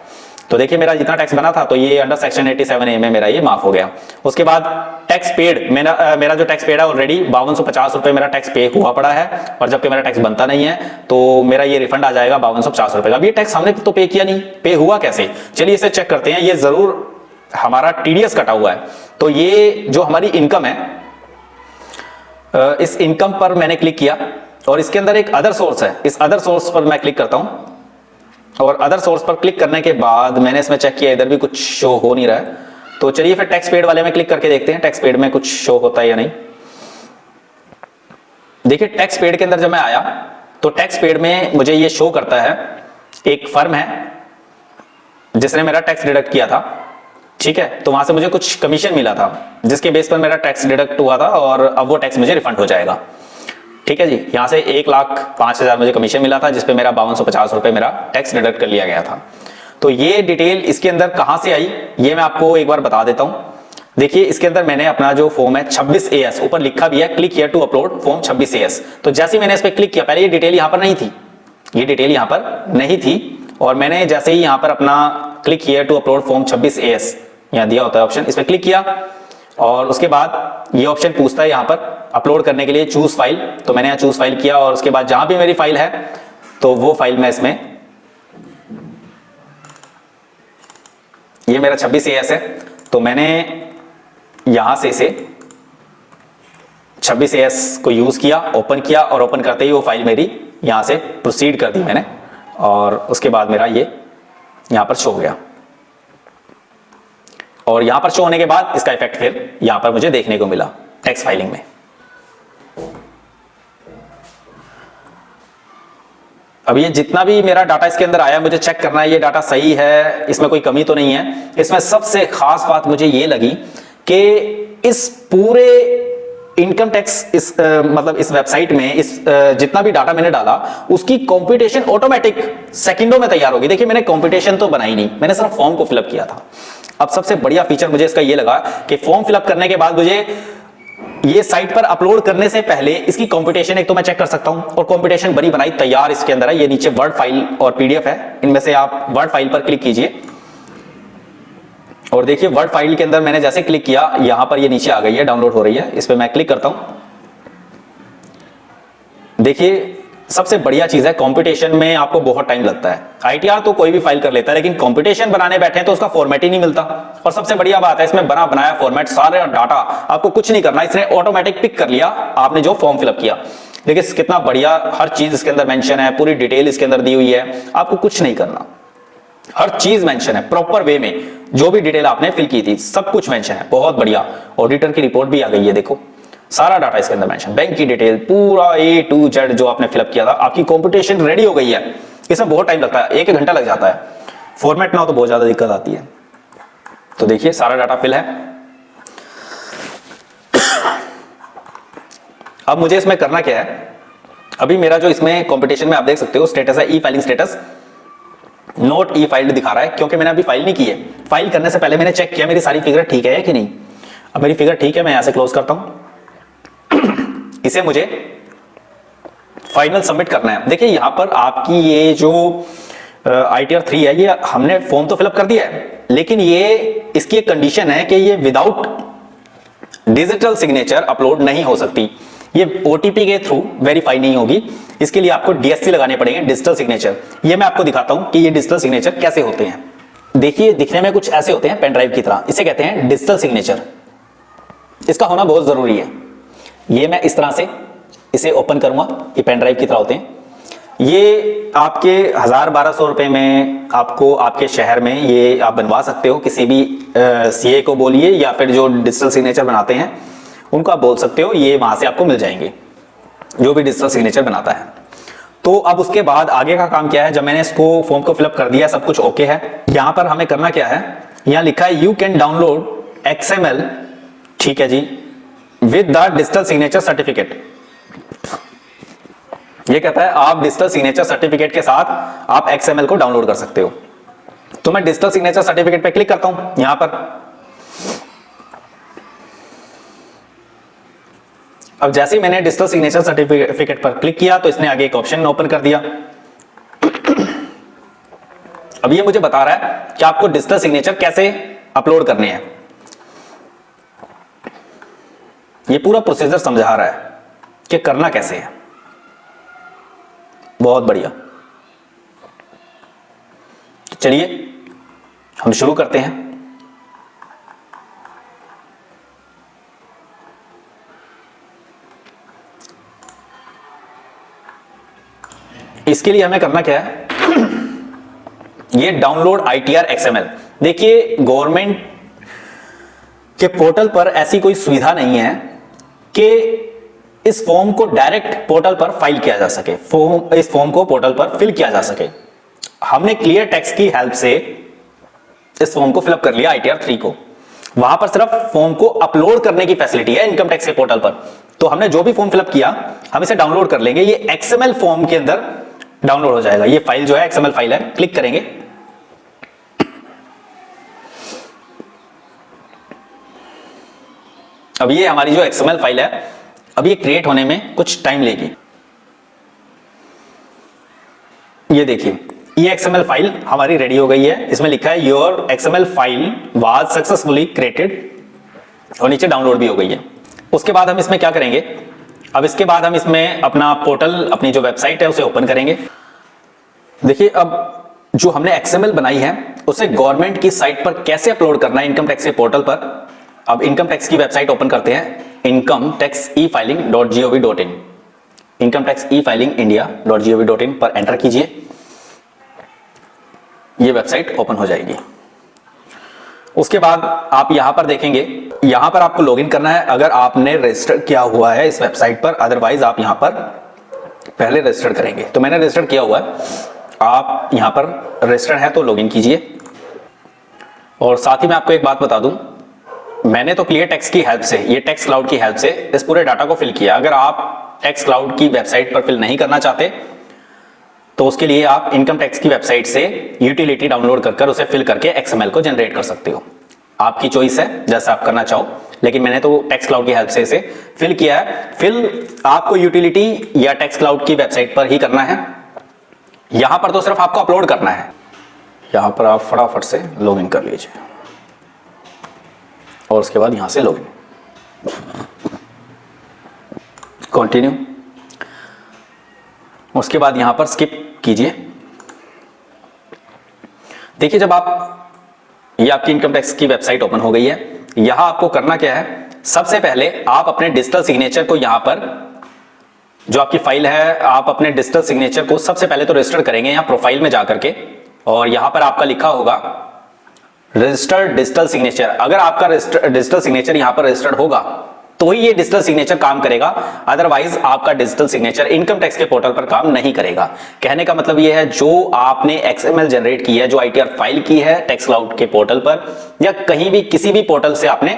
तो देखिए मेरा जितना टैक्स बना था तो ये अंडर सेक्शन 87A में मेरा ये माफ हो गया। उसके बाद टैक्स पेड, मेरा जो टैक्स पेड है ऑलरेडी 5250 रुपए मेरा टैक्स पे हुआ पड़ा है और जबकि मेरा टैक्स बनता नहीं है तो मेरा ये रिफंड आ जाएगा 5250 रुपए का। अब ये टैक्स हमने तो पे किया नहीं, पे हुआ कैसे, चलिए इसे चेक करते हैं। ये जरूर हमारा TDS कटा हुआ है। तो ये जो हमारी इनकम है, इस इनकम पर मैंने क्लिक किया और इसके अंदर एक अदर सोर्स है, इस अदर सोर्स पर मैं क्लिक करता हूं और अदर सोर्स पर क्लिक करने के बाद मैंने इसमें चेक किया, इधर भी कुछ शो हो नहीं रहा है। तो चलिए फिर टैक्स पेड वाले में क्लिक करके देखते हैं टैक्स पेड में कुछ शो होता है या नहीं। देखिए टैक्स पेड के अंदर जब मैं आया तो टैक्स पेड में मुझे ये शो करता है एक फर्म है जिसने मेरा टैक्स डिडक्ट किया था, ठीक है। तो वहां से मुझे कुछ कमीशन मिला था जिसके बेस पर मेरा टैक्स डिडक्ट हुआ था और अब वो टैक्स मुझे रिफंड हो जाएगा। ठीक है जी। यहाँ से 1,05,000 मुझे कमीशन मिला था, जिसपे मेरा 5250 रुपए मेरा टैक्स डिडक्ट कर लिया गया था। तो ये डिटेल इसके अंदर कहाँ से आई ये मैं आपको एक बार बता देता हूँ। देखिए इसके अंदर मैंने अपना जो फॉर्म है 26AS, ऊपर लिखा भी है click here to upload form 26AS। तो जैसे ही मैंने इस पर क्लिक किया, पहले ये डिटेल यहाँ पर नहीं थी, ये डिटेल यहाँ पर नहीं थी, और मैंने जैसे ही यहाँ पर अपना click here to upload form 26AS यहाँ दिया होता है ऑप्शन, इस पर क्लिक किया और उसके बाद ये ऑप्शन पूछता है यहाँ पर अपलोड करने के लिए चूज फाइल। तो मैंने यहाँ चूज फाइल किया और उसके बाद जहां भी मेरी फाइल है तो वो फाइल मैं इसमें, ये मेरा 26AS है, तो मैंने यहां से इसे 26AS को यूज किया, ओपन किया और ओपन करते ही वो फाइल मेरी यहां से प्रोसीड कर दी मैंने, और उसके बाद मेरा ये यहां पर शो हो गया। और यहां पर शो होने के बाद इसका इफेक्ट फिर यहां पर मुझे देखने को मिला टेक्स्ट फाइलिंग में। अब ये जितना भी मेरा डाटा इसके अंदर आया, मुझे चेक करना है ये डाटा सही है, इसमें कोई कमी तो नहीं है। इसमें सबसे खास बात मुझे ये लगी कि इस पूरे इनकम टैक्स मतलब इस वेबसाइट में जितना भी डाटा मैंने डाला उसकी कंप्यूटेशन ऑटोमेटिक सेकंडों में तैयार होगी। देखिए मैंने कंप्यूटेशन तो बनाई नहीं, मैंने सिर्फ फॉर्म को फिलअप किया था। अब सबसे बढ़िया फीचर मुझे इसका ये लगा कि फॉर्म फिलअप करने के बाद मुझे ये साइट पर अपलोड करने से पहले इसकी कंप्यूटेशन एक तो मैं चेक कर सकता हूं, और कंप्यूटेशन बनी बनाई तैयार इसके अंदर है। ये नीचे वर्ड फाइल और पीडीएफ है, इनमें से आप वर्ड फाइल पर क्लिक कीजिए और देखिए वर्ड फाइल के अंदर मैंने जैसे क्लिक किया यहां पर ये नीचे आ गई है, डाउनलोड हो रही है। इस पर मैं क्लिक करता हूं। देखिए सबसे बढ़िया चीज है, कंप्यूटेशन में आपको बहुत टाइम लगता है। आईटीआर तो कोई भी फाइल कर लेता है, लेकिन कंप्यूटेशन बनाने बैठे हैं तो उसका फॉर्मेट ही नहीं मिलता। और सबसे बढ़िया बात है इसमें बना बनाया फॉर्मेट, सारे डाटा आपको कुछ नहीं करना, इसने ऑटोमेटिक पिक कर लिया आपने जो फॉर्म फिलअप किया। देखिए कितना बढ़िया, हर चीज इसके अंदर मेंशन है, पूरी डिटेल इसके अंदर दी हुई है, आपको कुछ नहीं करना, हर चीज मेंशन है प्रॉपर वे में। जो भी डिटेल आपने फिल की थी सब कुछ मेंशन है, बहुत बढ़िया। ऑडिटर की रिपोर्ट भी आ गई है, देखो सारा डाटा इसके अंदर मेंशन, बैंक की डिटेल पूरा A to Z जो आपने फिलअप किया था। आपकी कंप्यूटेशन रेडी हो गई है। इसमें बहुत टाइम लगता है, 1 घंटा लग जाता है। फॉर्मेट ना हो तो बहुत ज्यादा दिक्कत आती है। तो देखिए सारा डाटा फिल है। अब मुझे इसमें करना क्या है, अभी मेरा जो इसमें कंप्यूटेशन में आप देख सकते हो स्टेटस है ई फाइलिंग स्टेटस, नोट ई फाइल्ड दिखा रहा है, क्योंकि मैंने अभी फाइल नहीं की है। फाइल करने से पहले मैंने चेक किया मेरी सारी फिगर ठीक है कि नहीं। अब मेरी फिगर ठीक है, मैं यहां से क्लोज करता हूं। इसे मुझे फाइनल सबमिट करना है। देखिए यहां पर आपकी ये जो ITR 3 है, ये हमने फॉर्म तो फिलअप कर दिया है, लेकिन ये इसकी एक कंडीशन है कि ये विदाउट डिजिटल सिग्नेचर अपलोड नहीं हो सकती। ये OTP के थ्रू वेरीफाई नहीं होगी। इसके लिए आपको DSC लगाने पड़ेंगे, डिजिटल सिग्नेचर। ये मैं आपको दिखाता हूं कि ये डिजिटल सिग्नेचर कैसे होते हैं। देखिए दिखने में कुछ ऐसे होते हैं पेन ड्राइव की तरह, इसे कहते हैं डिजिटल सिग्नेचर। इसका होना बहुत जरूरी है। ये मैं इस तरह से इसे ओपन करूंगा, ये पेन ड्राइव की तरह होते हैं। ये आपके 1000-1200 रुपए में आपको आपके शहर में ये आप बनवा सकते हो। किसी भी CA को बोलिए या फिर जो डिजिटल सिग्नेचर बनाते हैं उनको आप बोल सकते हो, ये वहां से आपको मिल जाएंगे जो भी डिजिटल सिग्नेचर बनाता है। तो अब उसके बाद आगे का काम क्या है, जब मैंने इसको फॉर्म को फिलअप कर दिया, सब कुछ ओके है, यहां पर हमें करना क्या है, यहां लिखा है यू कैन डाउनलोड XML, ठीक है जी, with the digital signature certificate. ये कहता है आप डिजिटल सिग्नेचर सर्टिफिकेट के साथ आप XML को डाउनलोड कर सकते हो। तो मैं डिजिटल सिग्नेचर सर्टिफिकेट पे क्लिक करता हूं यहां पर। अब जैसे ही मैंने डिजिटल सिग्नेचर सर्टिफिकेट पर क्लिक किया तो इसने आगे एक ऑप्शन ओपन कर दिया। अब ये मुझे बता रहा है कि आपको डिजिटल सिग्नेचर कैसे अपलोड करने हैं। ये पूरा प्रोसीजर समझा रहा है कि करना कैसे है। बहुत बढ़िया। चलिए हम शुरू करते हैं। इसके लिए हमें करना क्या है, ये डाउनलोड ITR XML। देखिए गवर्नमेंट के पोर्टल पर ऐसी कोई सुविधा नहीं है कि इस फॉर्म को डायरेक्ट पोर्टल पर फाइल किया जा सके, इस फॉर्म को पोर्टल पर फिल किया जा सके। हमने क्लियर टेक्स्ट की हेल्प से इस फॉर्म को फिलअप कर लिया ITR 3 को। वहां पर सिर्फ फॉर्म को अपलोड करने की फैसिलिटी है इनकम टैक्स के पोर्टल पर। तो हमने जो भी फॉर्म फिलअप किया हम इसे डाउनलोड कर लेंगे, ये एक्सएमएल फॉर्म के अंदर डाउनलोड हो जाएगा। ये फाइल जो है एक्सएमएल फाइल है, क्लिक करेंगे। अब ये हमारी जो एक्सएमएल फाइल है, अब ये क्रिएट होने में कुछ टाइम लेगी। ये देखिए, ये एक्सएमएल फाइल हमारी रेडी हो गई है। इसमें लिखा है your XML file was successfully created और नीचे डाउनलोड भी हो गई है। उसके बाद हम इसमें क्या करेंगे, अब इसके बाद हम इसमें अपना पोर्टल, अपनी जो वेबसाइट है उसे ओपन करेंगे। देखिए, अब जो हमने एक्सएमएल बनाई है उसे गवर्नमेंट की साइट पर कैसे अपलोड करना है, इनकम टैक्स के पोर्टल पर। अब इनकम टैक्स की वेबसाइट ओपन करते हैं, incometaxefiling.gov.in, incometaxefilingindia.gov.in पर एंटर कीजिए। ये वेबसाइट ओपन हो जाएगी। उसके बाद आप यहां पर देखेंगे, यहां पर आपको लॉगिन करना है अगर आपने रजिस्टर किया हुआ है इस वेबसाइट पर, अदरवाइज आप यहां पर पहले रजिस्टर करेंगे। तो मैंने रजिस्टर किया हुआ है, आप यहां पर रजिस्टर है तो लॉगिन कीजिए। और साथ ही मैं आपको एक बात बता दूं, मैंने तो क्लियर टेक्स्ट की हेल्प से, ये टेक्स्ट क्लाउड की हेल्प से इस पूरे डाटा को फिल किया। अगर आप टेक्स्ट क्लाउड की वेबसाइट पर फिल नहीं करना चाहते तो उसके लिए आप इनकम टैक्स की वेबसाइट से यूटिलिटी डाउनलोड कर उसे फिल करके एक्सएमएल को जनरेट कर सकते हो। आपकी चॉइस है, जैसा आप करना चाहो, लेकिन मैंने तो टेक्स्ट क्लाउड की हेल्प से इसे फिल किया है। फिल आपको यूटिलिटी या टेक्स्ट क्लाउड की वेबसाइट पर ही करना है। यहां पर तो सिर्फ आपको अपलोड करना है। यहां पर आप फटाफट से लॉगिन कर लीजिए और उसके बाद यहां से लॉगिन, कंटिन्यू। उसके बाद यहां पर स्किप कीजिए। देखिए, जब आप, ये आपकी इनकम टैक्स की वेबसाइट ओपन हो गई है। यहां आपको करना क्या है, सबसे पहले आप अपने डिजिटल सिग्नेचर को, यहां पर जो आपकी फाइल है, आप अपने डिजिटल सिग्नेचर को सबसे पहले तो रजिस्टर करेंगे यहां प्रोफाइल में जाकर के, और यहां पर आपका लिखा होगा रजिस्टर्ड डिजिटल सिग्नेचर। अगर आपका डिजिटल सिग्नेचर यहां पर रजिस्टर्ड होगा तो ही ये डिजिटल सिग्नेचर काम करेगा, अदरवाइज आपका डिजिटल सिग्नेचर इनकम टैक्स के पोर्टल पर काम नहीं करेगा। कहने का मतलब ये है, जो आपने एक्सएमएल जनरेट की है, जो आईटीआर फाइल की है टेक्स्ट क्लाउड के पोर्टल पर या कहीं भी किसी भी पोर्टल से आपने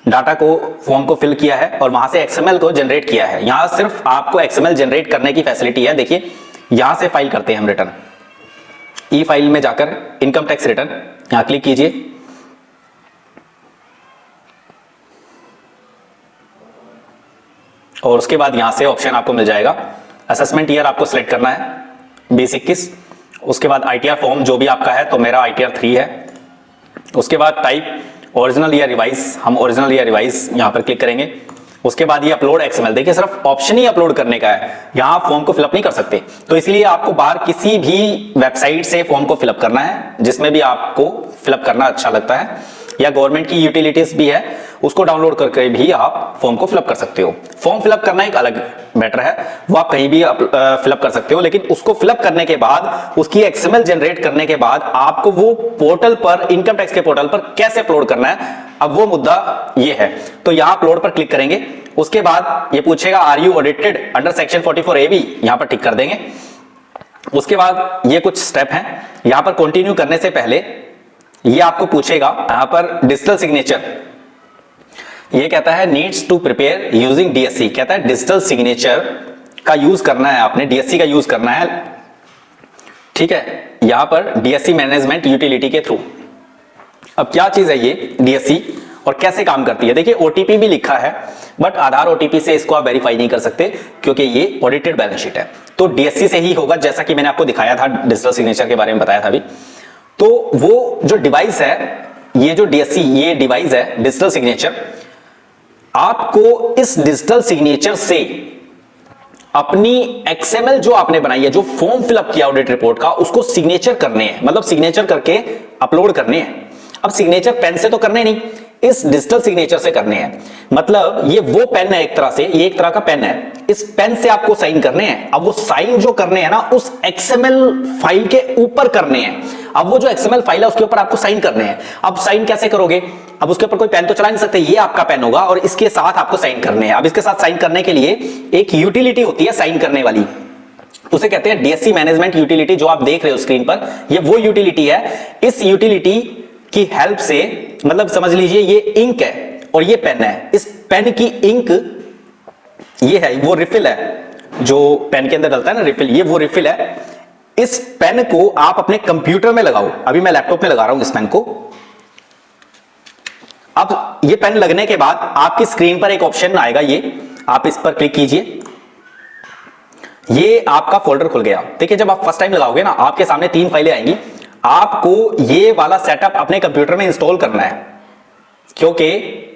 डाटा को, फॉर्म को फिल किया है और वहां से एक्सएमएल को जनरेट किया है, यहां सिर्फ आपको एक्सएमएल जनरेट करने की फैसिलिटी है। देखिए, यहां से फाइल करते हैं हम रिटर्न, ई फाइल में जाकर इनकम टैक्स रिटर्न, यहां क्लिक कीजिए। और उसके बाद यहां से ऑप्शन आपको मिल जाएगा, असेसमेंट ईयर आपको सिलेक्ट करना है 2021। उसके बाद आईटीआर फॉर्म जो भी आपका है, तो मेरा आईटीआर 3 है। उसके बाद टाइप ओरिजिनल या रिवाइज, हम ओरिजिनल या रिवाइज यहां पर क्लिक करेंगे। उसके बाद ये अपलोड एक्सएमएल, देखिए सिर्फ ऑप्शन ही अपलोड करने का है, यहां आप फॉर्म को फिलअप नहीं कर सकते। तो इसलिए आपको बाहर किसी भी वेबसाइट से फॉर्म को फिलअप करना है, जिसमें भी आपको फिलअप करना अच्छा लगता है, या गवर्नमेंट की यूटिलिटीज भी है उसको डाउनलोड करके भी आप फॉर्म को फिलअप कर सकते हो। फॉर्म फिलअप करना एक अलग मैटर है, वो आप कहीं भी फिलअप कर सकते हो, लेकिन उसको फिलअप करने के बाद, उसकी एक्सएमएल जनरेट करने के बाद आपको वो पोर्टल पर, इनकम टैक्स के पोर्टल पर कैसे अपलोड करना है, अब वो मुद्दा ये है। तो यहां अपलोड पर क्लिक करेंगे। उसके बाद ये पूछेगा are you audited under section 44AB, यहां पर टिक कर देंगे। उसके बाद ये कुछ स्टेप हैं, यहां पर कंटिन्यू करने से पहले ये आपको पूछेगा, यहां पर डिजिटल सिग्नेचर, ये कहता है needs to prepare using DSC, कहता है डिजिटल सिग्नेचर का यूज करना है आपने, डीएससी का यूज करना है, ठीक है, यहां पर डीएससी मैनेजमेंट यूटिलिटी के थ्रू। अब क्या चीज है ये डीएससी और कैसे काम करती है? देखिए, ओटीपी भी लिखा है, बट आधार ओटीपी से इसको आप वेरीफाई नहीं कर सकते क्योंकि ये ऑडिटेड बैलेंस शीट है। तो डीएससी से ही होगा, जैसा कि मैंने आपको दिखाया था, डिजिटल सिग्नेचर के बारे में बताया था अभी। तो वो जो डिवाइस है, ये जो डीएससी, ये डिवाइस है डिजिटल सिग्नेचर, आपको इस डिजिटल सिग्नेचर से अपनी एक्सएमएल जो आपने बनाई है, जो फॉर्म फिलअप किया ऑडिट रिपोर्ट का, उसको सिग्नेचर करने हैं, मतलब सिग्नेचर करके अपलोड करने हैं। अब सिग्नेचर पेन से तो करने नहीं, इस डिजिटल सिग्नेचर से करने हैं। मतलब ये वो पेन है, एक तरह से ये एक तरह का पेन है, इस पेन से आपको साइन करने हैं। अब वो साइन जो करने हैं ना, उस एक्सएमएल फाइल के ऊपर करने हैं। अब वो जो एक्सएमएल फाइल है उसके ऊपर आपको साइन करने हैं। अब साइन कैसे करोगे? अब उसके ऊपर कोई पेन तो चला नहीं सकते, ये आपका पेन होगा और इसके साथ आपको साइन करने हैं। अब इसके साथ साइन करने के लिए एक यूटिलिटी होती है साइन करने वाली, उसे कहते हैं डीएससी मैनेजमेंट यूटिलिटी। जो आप देख रहे हो स्क्रीन पर, ये वो यूटिलिटी है। इस यूटिलिटी की हेल्प से, मतलब समझ लीजिए ये इंक है और ये पेन है, इस पेन की इंक ये है वो रिफिल है जो पेन के अंदर डलता है ना रिफिल, ये वो रिफिल है। इस पेन को आप अपने कंप्यूटर में लगाओ। अभी मैं लैपटॉप में लगा रहा हूं इस पेन को। अब ये पेन लगने के बाद आपकी स्क्रीन पर एक ऑप्शन आएगा, ये आप इस पर क्लिक कीजिए, ये आपका फोल्डर खुल गया। देखिए जब आप फर्स्ट टाइम लगाओगे ना, आपके सामने 3 फाइलें आएंगी। आपको ये वाला सेटअप अपने कंप्यूटर में इंस्टॉल करना है, क्योंकि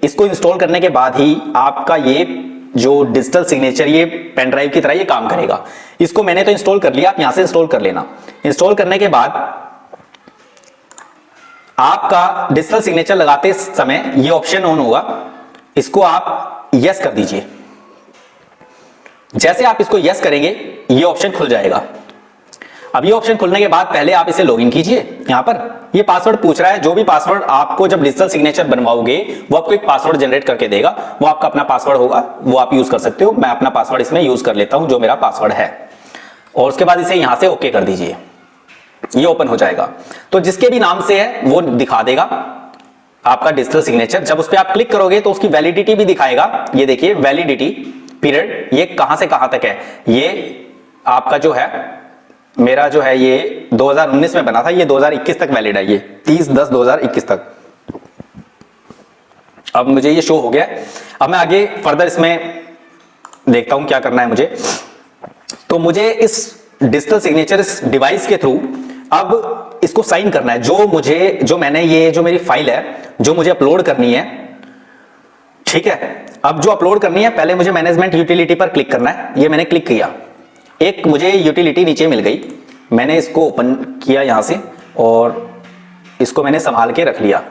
इसको इंस्टॉल करने के बाद ही आपका ये जो डिजिटल सिग्नेचर ये पेन ड्राइव की तरह ये काम करेगा। इसको मैंने तो इंस्टॉल कर लिया, आप यहां से इंस्टॉल कर लेना। इंस्टॉल करने के बाद आपका डिजिटल सिग्नेचर लगाते समय ये ऑप्शन ऑन होगा, इसको आप यस कर दीजिए। जैसे आप इसको यस करेंगे ये ऑप्शन खुल जाएगा। अब ये ऑप्शन खुलने के बाद पहले आप इसे लॉगिन कीजिए। यहां पर ये पासवर्ड पूछ रहा है, जो भी पासवर्ड आपको जब डिजिटल सिग्नेचर बनवाओगे वो आपको एक पासवर्ड जनरेट करके देगा, वो आपका अपना पासवर्ड होगा, वो आप यूज कर सकते हो। मैं अपना पासवर्ड इसमें यूज कर लेता हूं जो मेरा पासवर्ड है, और उसके बाद इसे यहां से ओके कर दीजिए, ये ओपन हो जाएगा। तो जिसके भी नाम से है वो दिखा देगा आपका डिजिटल सिग्नेचर। जब उस पर आप क्लिक करोगे तो उसकी वैलिडिटी भी दिखाएगा। ये देखिए वैलिडिटी पीरियड, ये कहां से कहां तक है। ये आपका जो है, मेरा जो है ये 2019 में बना था, ये 2021 तक वैलिड है, ये 30/10/2021 तक। अब मुझे ये शो हो गया। अब मैं आगे फर्दर इसमें देखता हूं क्या करना है मुझे। तो मुझे इस डिजिटल सिग्नेचर इस डिवाइस के थ्रू अब इसको साइन करना है। जो मैंने ये जो मेरी फाइल है जो मुझे अपलोड करनी है, ठीक है। अब जो अपलोड करनी है, पहले मुझे मैनेजमेंट यूटिलिटी पर क्लिक करना है। ये मैंने क्लिक किया, एक मुझे यूटिलिटी नीचे मिल गई। मैंने इसको ओपन किया यहां से और इसको मैंने संभाल के रख लिया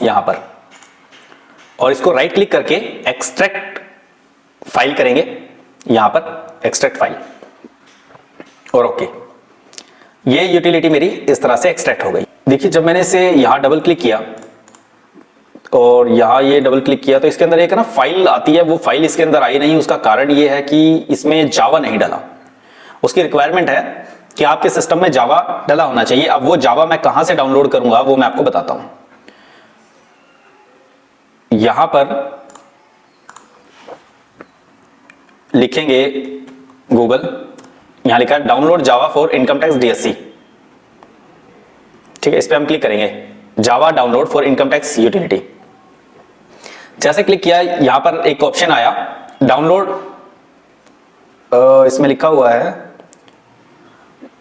यहां पर, और इसको राइट क्लिक करके एक्सट्रैक्ट फाइल करेंगे, यहां पर एक्सट्रैक्ट फाइल, और ओके। ये यूटिलिटी मेरी इस तरह से एक्सट्रैक्ट हो गई। देखिए जब मैंने इसे यहां डबल क्लिक किया और यहां ये डबल क्लिक किया तो इसके अंदर एक ना फाइल आती है, वो फाइल इसके अंदर आई नहीं। उसका कारण ये है कि इसमें जावा नहीं डला। उसकी रिक्वायरमेंट है कि आपके सिस्टम में जावा डला होना चाहिए। अब वो जावा मैं कहां से डाउनलोड करूंगा वो मैं आपको बताता हूं। यहां पर लिखेंगे गूगल, यहां लिखा है download Java for income tax DSC, ठीक है। इस पर हम क्लिक करेंगे, Java download for income tax utility. जैसे क्लिक किया, यहां पर एक ऑप्शन आया डाउनलोड, इसमें लिखा हुआ है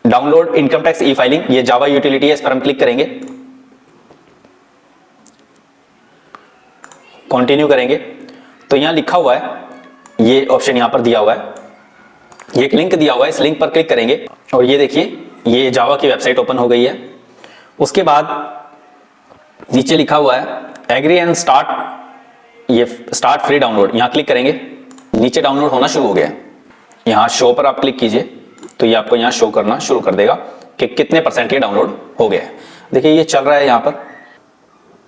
download income tax e filing, ये जावा यूटिलिटी है। इस पर हम क्लिक करेंगे, कंटिन्यू करेंगे तो यहां लिखा हुआ है, ये ऑप्शन यहां पर दिया हुआ है, ये एक लिंक दिया हुआ है, इस लिंक पर क्लिक करेंगे और ये देखिए ये जावा की वेबसाइट ओपन हो गई है। उसके बाद नीचे लिखा हुआ है एग्री एंड स्टार्ट, ये स्टार्ट फ्री डाउनलोड, यहां क्लिक करेंगे, नीचे डाउनलोड होना शुरू हो गया। यहां शो पर आप क्लिक कीजिए तो ये आपको यहां शो करना शुरू कर देगा कि कितने % ये डाउनलोड हो गया है। देखिए ये चल रहा है यहां पर।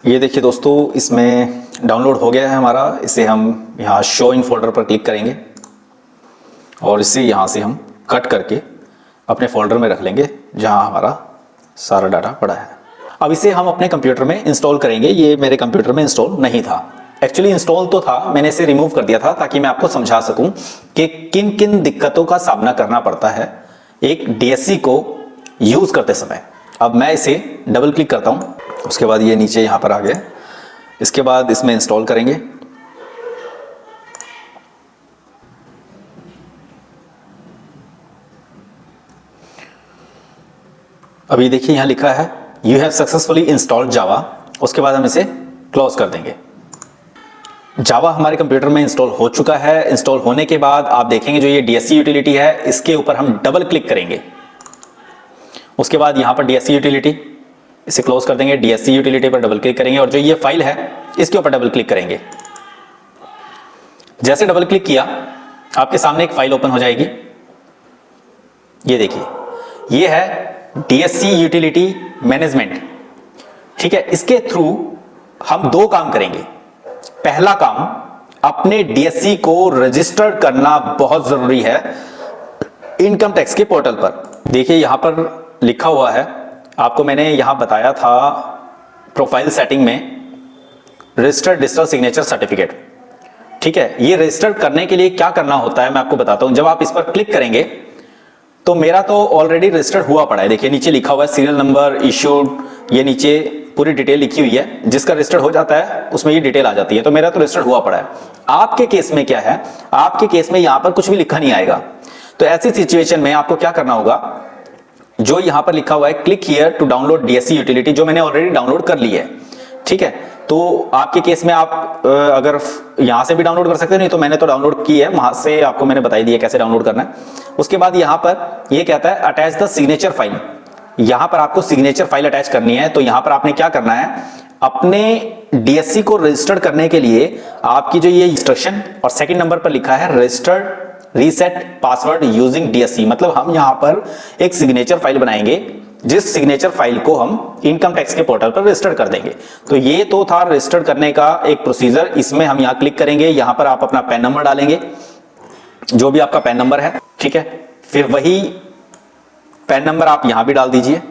ये देखिए दोस्तों इसमें डाउनलोड हो गया है हमारा। इसे हम यहाँ शो इन फोल्डर पर क्लिक करेंगे और इसे यहाँ से हम कट करके अपने फोल्डर में रख लेंगे जहाँ हमारा सारा डाटा पड़ा है। अब इसे हम अपने कंप्यूटर में इंस्टॉल करेंगे। ये मेरे कंप्यूटर में इंस्टॉल नहीं था, एक्चुअली इंस्टॉल तो था, मैंने इसे रिमूव कर दिया था ताकि मैं आपको समझा सकूं कि किन किन दिक्कतों का सामना करना पड़ता है एक डीएससी को यूज करते समय। अब मैं इसे डबल क्लिक करता हूं, उसके बाद ये नीचे यहां पर आ गया। इसके बाद इसमें इंस्टॉल करेंगे। अभी देखिए यहां लिखा है यू हैव सक्सेसफुली इंस्टॉल्ड जावा। उसके बाद हम इसे क्लोज कर देंगे। जावा हमारे कंप्यूटर में इंस्टॉल हो चुका है। इंस्टॉल होने के बाद आप देखेंगे जो ये डीएससी यूटिलिटी है इसके ऊपर हम डबल क्लिक करेंगे। उसके बाद यहां पर डीएससी यूटिलिटी, इसे क्लोज कर देंगे। डीएससी यूटिलिटी पर डबल क्लिक करेंगे और जो ये फाइल है इसके ऊपर डबल क्लिक करेंगे। जैसे डबल क्लिक किया आपके सामने एक फाइल ओपन हो जाएगी। ये देखिए ये है डीएससी यूटिलिटी मैनेजमेंट, ठीक है। इसके थ्रू हम 2 काम करेंगे। पहला काम, अपने डीएससी को रजिस्टर करना बहुत जरूरी है इनकम टैक्स के पोर्टल पर। देखिए यहां पर लिखा हुआ है, आपको मैंने यहां बताया था प्रोफाइल सेटिंग में रजिस्टर्ड डिजिटल सिग्नेचर सर्टिफिकेट, ठीक है, ये रजिस्टर करने के लिए क्या करना होता है मैं आपको बताता हूं। जब आप इस पर क्लिक करेंगे तो मेरा तो ऑलरेडी रजिस्टर्ड हुआ पड़ा है। देखिए नीचे लिखा हुआ है सीरियल नंबर, इश्यूड, ये नीचे पूरी डिटेल लिखी हुई है। जिसका रजिस्टर्ड हो जाता है उसमें ये डिटेल आ जाती है। तो मेरा तो रजिस्टर्ड हुआ पड़ा है। आपके केस में क्या है, आपके केस में यहां पर कुछ भी लिखा नहीं आएगा। तो ऐसी सिचुएशन में आपको क्या करना होगा, जो यहां पर लिखा हुआ है click here to download DSC utility, जो मैंने ऑलरेडी डाउनलोड कर ली है, ठीक है। तो आपके केस में आप अगर यहां से भी डाउनलोड कर सकते हैं, नहीं तो मैंने तो डाउनलोड की है, वहां से आपको मैंने बताई दी है कैसे डाउनलोड करना है। उसके बाद यहां पर ये कहता है अटैच द सिग्नेचर फाइल, यहां पर आपको सिग्नेचर फाइल अटैच करनी है। तो यहां पर आपने क्या करना है, अपने डीएससी को रजिस्टर्ड करने के लिए आपकी जो ये इंस्ट्रक्शन और सेकंड नंबर पर लिखा है registered reset password using DSC, मतलब हम यहां पर एक सिग्नेचर फाइल बनाएंगे जिस सिग्नेचर फाइल को हम इनकम टैक्स के पोर्टल पर रजिस्टर कर देंगे। तो ये तो था रजिस्टर करने का एक प्रोसीजर। इसमें हम यहां क्लिक करेंगे, यहां पर आप अपना पैन नंबर डालेंगे, जो भी आपका पैन नंबर है, ठीक है। फिर वही पैन नंबर आप यहां भी डाल दीजिए,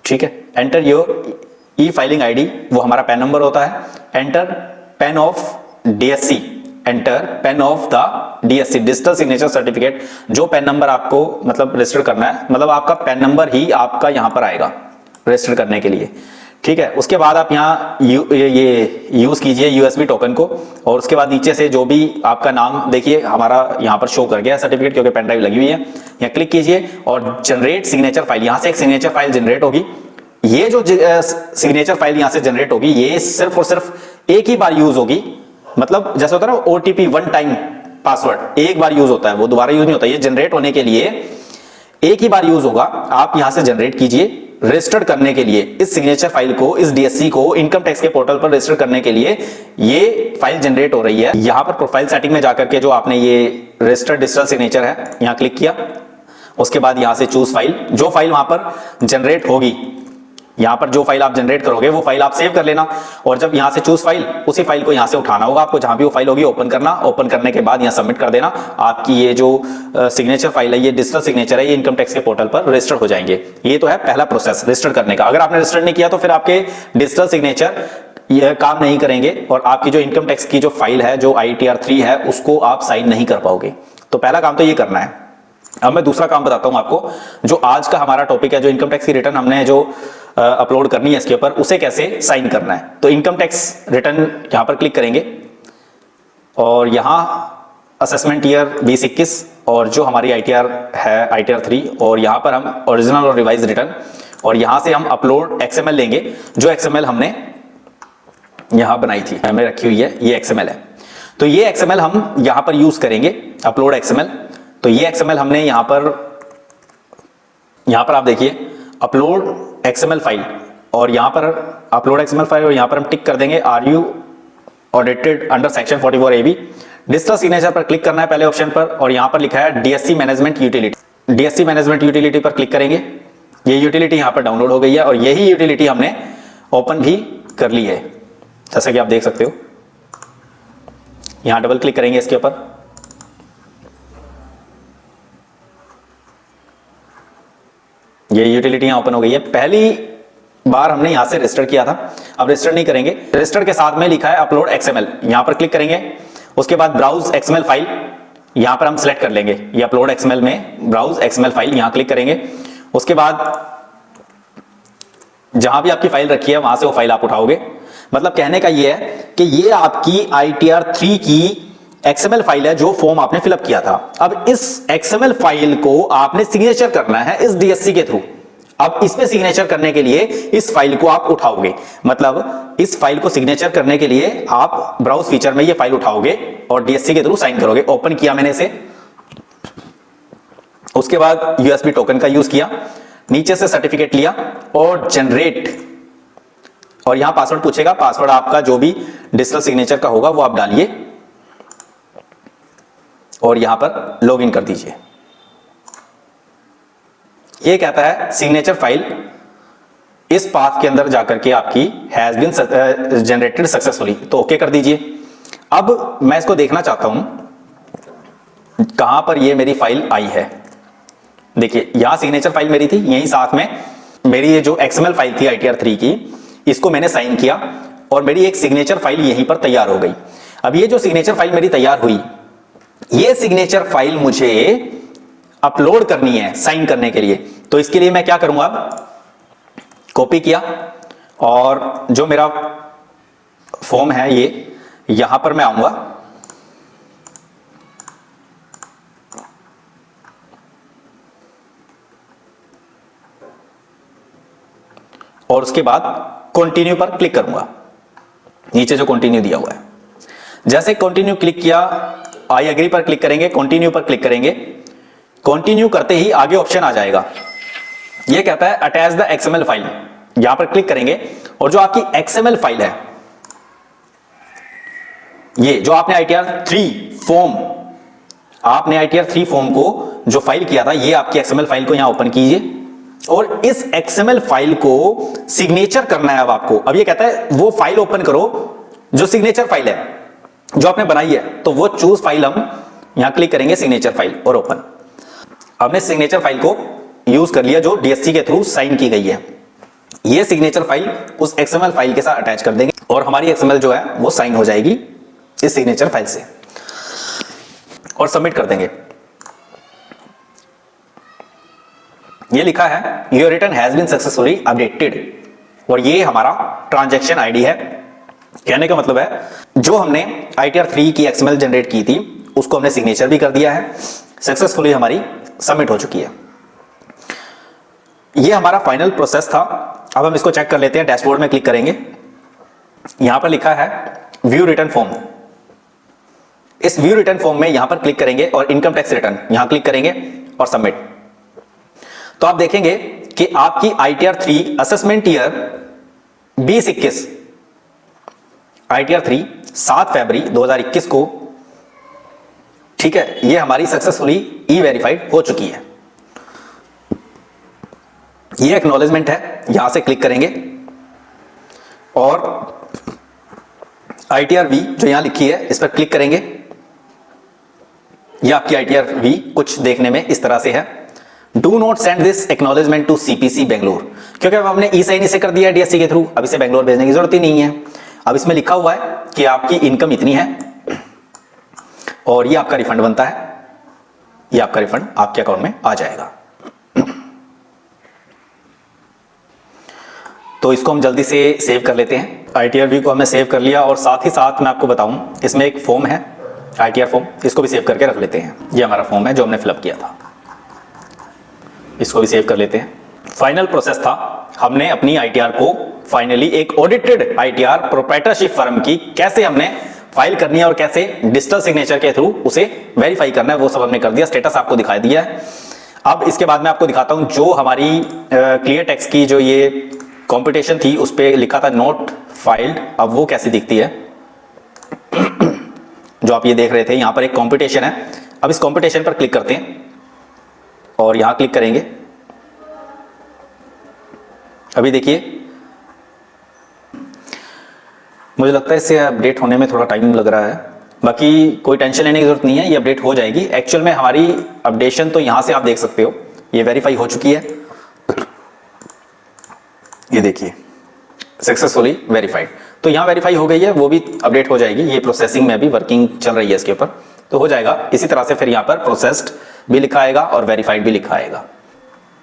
ठीक है। Enter your E filing ID, वो हमारा पैन नंबर होता है। Enter pan of DSC, enter pan of the DSC digital signature certificate, जो पैन नंबर आपको मतलब रजिस्टर करना है, मतलब आपका पैन नंबर ही आपका यहां पर आएगा रजिस्टर करने के लिए, ठीक है। उसके बाद आप यहाँ ये यूज कीजिए यूएसबी टोकन को, और उसके बाद नीचे से जो भी आपका नाम, देखिए हमारा यहाँ पर शो कर गया है सर्टिफिकेट, क्योंकि पेन ड्राइव लगी हुई है। यहाँ क्लिक कीजिए और जनरेट सिग्नेचर फाइल, यहाँ से एक सिग्नेचर फाइल जनरेट होगी। ये जो सिग्नेचर फाइल यहाँ से जनरेट होगी, ये सिर्फ और सिर्फ एक ही बार यूज होगी। मतलब जैसे होता है ना ओटीपी, वन टाइम पासवर्ड, एक बार यूज होता है, वो दोबारा यूज नहीं होता। ये जनरेट होने के लिए एक ही बार यूज होगा। आप यहां से जनरेट कीजिए रजिस्टर्ड करने के लिए इस सिग्नेचर फाइल को, इस डीएससी को इनकम टैक्स के पोर्टल पर रजिस्टर करने के लिए ये फाइल जनरेट हो रही है। यहां पर प्रोफाइल सेटिंग में जाकर के जो आपने ये रजिस्टर्ड डिजिटल सिग्नेचर है, यहां क्लिक किया। उसके बाद यहां से चूज फाइल, जो फाइल वहां पर जनरेट होगी, यहां पर जो फाइल आप जनरेट करोगे वो फाइल आप सेव कर लेना। और जब यहां से चूज फाइल, उसी फाइल को यहां से उठाना होगा आपको, जहां भी वो फाइल होगी ओपन करना। ओपन करने के बाद यहां सबमिट कर देना। आपकी ये जो सिग्नेचर फाइल है, ये डिजिटल सिग्नेचर है, ये इनकम टैक्स के पोर्टल पर रजिस्टर हो जाएंगे। ये तो है पहला प्रोसेस रजिस्टर करने का। अगर आपने रजिस्टर नहीं किया तो फिर आपके डिजिटल सिग्नेचर ये काम नहीं करेंगे और आपकी जो इनकम टैक्स की जो फाइल है, जो ITR 3 है, उसको आप साइन नहीं कर पाओगे। तो पहला काम तो ये करना है। अब मैं दूसरा काम बताता हूं आपको, जो आज का हमारा टॉपिक है, जो इनकम टैक्स की रिटर्न हमने जो अपलोड करनी है इसके ऊपर, उसे कैसे साइन करना है। तो इनकम टैक्स रिटर्न यहां पर क्लिक करेंगे और यहां असेसमेंट ईयर 2021 और जो हमारी ITR है ITR 3, और यहां पर हम ओरिजिनल और रिवाइज रिटर्न, और यहां से हम अपलोड XML लेंगे। जो XML हमने यहां बनाई थी, हमें रखी हुई है, ये XML है। तो ये XML हम यहां पर यूज करेंगे, अपलोड XML। तो ये XML हमने यहां पर आप देखिए अपलोड XML फाइल, और यहां पर अपलोड XML फाइल, और यहां पर हम टिक कर देंगे are you audited under section 44AB। Digital signature पर क्लिक करना है पहले ऑप्शन पर, और यहां पर लिखा है DSC management utility. DSC management utility पर क्लिक करेंगे। ये यूटिलिटी यहां पर डाउनलोड हो गई है, और यही यूटिलिटी हमने ओपन भी कर ली है, जैसा कि आप देख सकते हो। यहां डबल क्लिक करेंगे इसके ऊपर, ये यूटिलिटी यहां ओपन हो गई है। पहली बार हमने यहां से रजिस्टर किया था, अब रजिस्टर नहीं करेंगे। रजिस्टर के साथ में लिखा है अपलोड XML, यहां पर क्लिक करेंगे। उसके बाद ब्राउज XML फाइल, यहां पर हम सिलेक्ट कर लेंगे ये अपलोड XML में ब्राउज XML फाइल, यहां क्लिक करेंगे। उसके बाद जहां भी आपकी फाइल रखी है वहां से वो फाइल आप उठाओगे। मतलब कहने का ये है कि ये आपकी ITR 3 की XML फाइल है, जो फॉर्म आपने फिलअप किया था। अब इस XML फाइल को आपने सिग्नेचर करना है इस DSC के थ्रू। अब इसमें सिग्नेचर करने के लिए इस फाइल को आप उठाओगे, मतलब इस फाइल को सिग्नेचर करने के लिए आप ब्राउज फीचर में ये फाइल उठाओगे और DSC के थ्रू साइन करोगे। ओपन किया मैंने इसे, उसके बाद USB टोकन का यूज किया, नीचे से सर्टिफिकेट लिया और जनरेट, और यहां पासवर्ड पूछेगा। पासवर्ड आपका जो भी डिजिटल सिग्नेचर का होगा वो आप डालिए और यहां पर लॉग इन कर दीजिए। ये कहता है सिग्नेचर फाइल इस पाथ के अंदर जाकर के आपकी हैज बीन जनरेटेड सक्सेसफुली, तो ओके कर दीजिए। अब मैं इसको देखना चाहता हूं कहां पर ये मेरी फाइल आई है। देखिए यहां सिग्नेचर फाइल मेरी थी, यहीं साथ में मेरी ये जो XML फाइल थी ITR3 की, इसको मैंने साइन किया और मेरी एक सिग्नेचर फाइल यहीं पर तैयार हो गई। अब ये जो सिग्नेचर फाइल मेरी तैयार हुई, ये सिग्नेचर फाइल मुझे अपलोड करनी है साइन करने के लिए। तो इसके लिए मैं क्या करूंगा, कॉपी किया और जो मेरा फॉर्म है ये, यहां पर मैं आऊंगा और उसके बाद कंटिन्यू पर क्लिक करूंगा। नीचे जो कंटिन्यू दिया हुआ है, जैसे कंटिन्यू क्लिक किया, आई एग्री पर क्लिक करेंगे, कंटिन्यू पर क्लिक करेंगे। कंटिन्यू करते ही आगे ऑप्शन आ जाएगा, ये कहता है अटैच द XML फाइल। यहां पर क्लिक करेंगे और जो आपकी XML फाइल है, ये जो आपने ITR3 फॉर्म, आपने ITR3 फॉर्म को जो फाइल किया था, ये आपकी XML फाइल को यहां ओपन कीजिए और इस XML फाइल को सिग्नेचर करना है अब आपको। अब ये कहता है वो फाइल ओपन करो जो सिग्नेचर फाइल है जो आपने बनाई है, तो वो चूज फाइल, हम यहां क्लिक करेंगे सिग्नेचर फाइल और ओपन। हमने सिग्नेचर फाइल को यूज कर लिया जो DSC के थ्रू साइन की गई है। ये सिग्नेचर फाइल उस XML फाइल के साथ अटैच कर देंगे और हमारी XML जो है वो साइन हो जाएगी इस सिग्नेचर फाइल से और सबमिट कर देंगे। ये लिखा है your return has been successfully updated और ये हमारा ट्रांजैक्शन आईडी है। कहने का मतलब है जो हमने ITR3 की XML जनरेट की थी उसको हमने सिग्नेचर भी कर दिया है, सक्सेसफुली हमारी सबमिट हो चुकी है। ये हमारा फाइनल प्रोसेस था। अब हम इसको चेक कर लेते हैं, डैशबोर्ड में क्लिक करेंगे, यहां पर लिखा है व्यू रिटर्न फॉर्म। इस व्यू रिटर्न फॉर्म में यहां पर क्लिक करेंगे और इनकम टैक्स रिटर्न यहां क्लिक करेंगे और सबमिट। तो आप देखेंगे कि आपकी ITR3 असेसमेंट ईयर 2021, ITR3 7 फरवरी 2021 को, ठीक है, ये हमारी सक्सेसफुली ई-वेरीफाइड हो चुकी है। ये एक्नॉलेजमेंट है, यहां से क्लिक करेंगे और ITR-V जो यहां लिखी है इस पर क्लिक करेंगे। ये आपकी ITR-V कुछ देखने में इस तरह से है। Do not send this acknowledgement to CPC Bangalore, क्योंकि अब हमने ई साइन इसे कर दिया है DSC के थ्रू, अब इसे बेंगलोर भेजने की जरूरत ही नहीं है। अब इसमें लिखा हुआ है कि आपकी इनकम इतनी है और ये आपका रिफंड बनता है, ये आपका रिफंड आपके अकाउंट में आ जाएगा। तो इसको हम जल्दी से सेव कर लेते हैं। ITR-V को हमने सेव कर लिया और साथ ही साथ मैं आपको बताऊं, इसमें एक फॉर्म है ITR फॉर्म, इसको भी सेव करके रख लेते हैं। ये हमारा फॉर्म है जो हमने फिलअप किया था, इसको भी सेव कर लेते हैं। फाइनल प्रोसेस था, हमने अपनी ITR को फाइनली एक ऑडिटेड ITR प्रोप्राइटरशिप फर्म की कैसे हमने फाइल करनी है और कैसे डिजिटल सिग्नेचर के थ्रू उसे वेरीफाई करना है, वो सब हमने कर दिया। स्टेटस आपको दिखाई दिया है। अब इसके बाद मैं आपको दिखाता हूं जो हमारी क्लियर टेक्स की जो ये कंपटीशन थी उस पर लिखा था नोट फाइल्ड, अब वो कैसी दिखती है। जो आप ये देख रहे थे, यहां पर एक कंपटीशन है। अब इस कंपटीशन पर क्लिक करते हैं और यहां क्लिक करेंगे। अभी देखिए, मुझे लगता है इससे अपडेट होने में थोड़ा टाइम लग रहा है, बाकी कोई टेंशन लेने की जरूरत नहीं है, ये अपडेट हो जाएगी। एक्चुअल में हमारी अपडेशन तो यहां से आप देख सकते हो, ये वेरीफाई हो चुकी है। ये देखिए सक्सेसफुली वेरीफाइड, तो यहां वेरीफाई हो गई है, वो भी अपडेट हो जाएगी। ये प्रोसेसिंग में भी वर्किंग चल रही है इसके ऊपर, तो हो जाएगा। इसी तरह से फिर यहां पर प्रोसेस्ड भी लिखा आएगा और वेरीफाइड भी लिखा आएगा।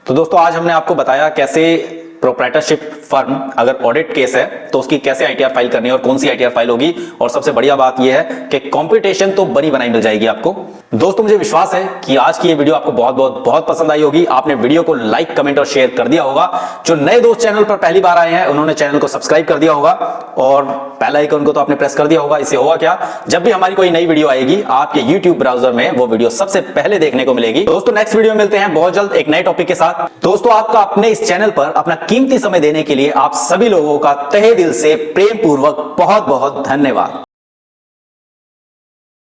तो दोस्तों आज हमने आपको बताया कैसे प्रोप्राइटरशिप फर्म अगर ऑडिट केस है तो उसकी कैसे ITR फाइल करनी है और कौन सी ITR फाइल होगी, और सबसे बढ़िया बात यह है कि कंपटीशन तो बनी बनाई मिल जाएगी आपको। दोस्तों मुझे विश्वास है कि आज की ये वीडियो आपको बहुत पसंद आई होगी। आपने वीडियो को लाइक, कमेंट और शेयर कर दिया होगा। जो नए दोस्त चैनल पर पहली बार आए हैं उन्होंने चैनल को सब्सक्राइब कर दिया होगा और बेल आइकन को तो आपने प्रेस कर दिया होगा। इससे होगा क्या, जब भी हमारी कोई नई वीडियो आएगी आपके YouTube ब्राउजर में वो वीडियो सबसे पहले देखने को मिलेगी। दोस्तों नेक्स्ट वीडियो में मिलते हैं बहुत जल्द एक नए टॉपिक के साथ। दोस्तों आपका अपने इस चैनल पर अपना कीमती समय देने के लिए आप सभी लोगों का तहे दिल से प्रेम पूर्वक बहुत बहुत धन्यवाद।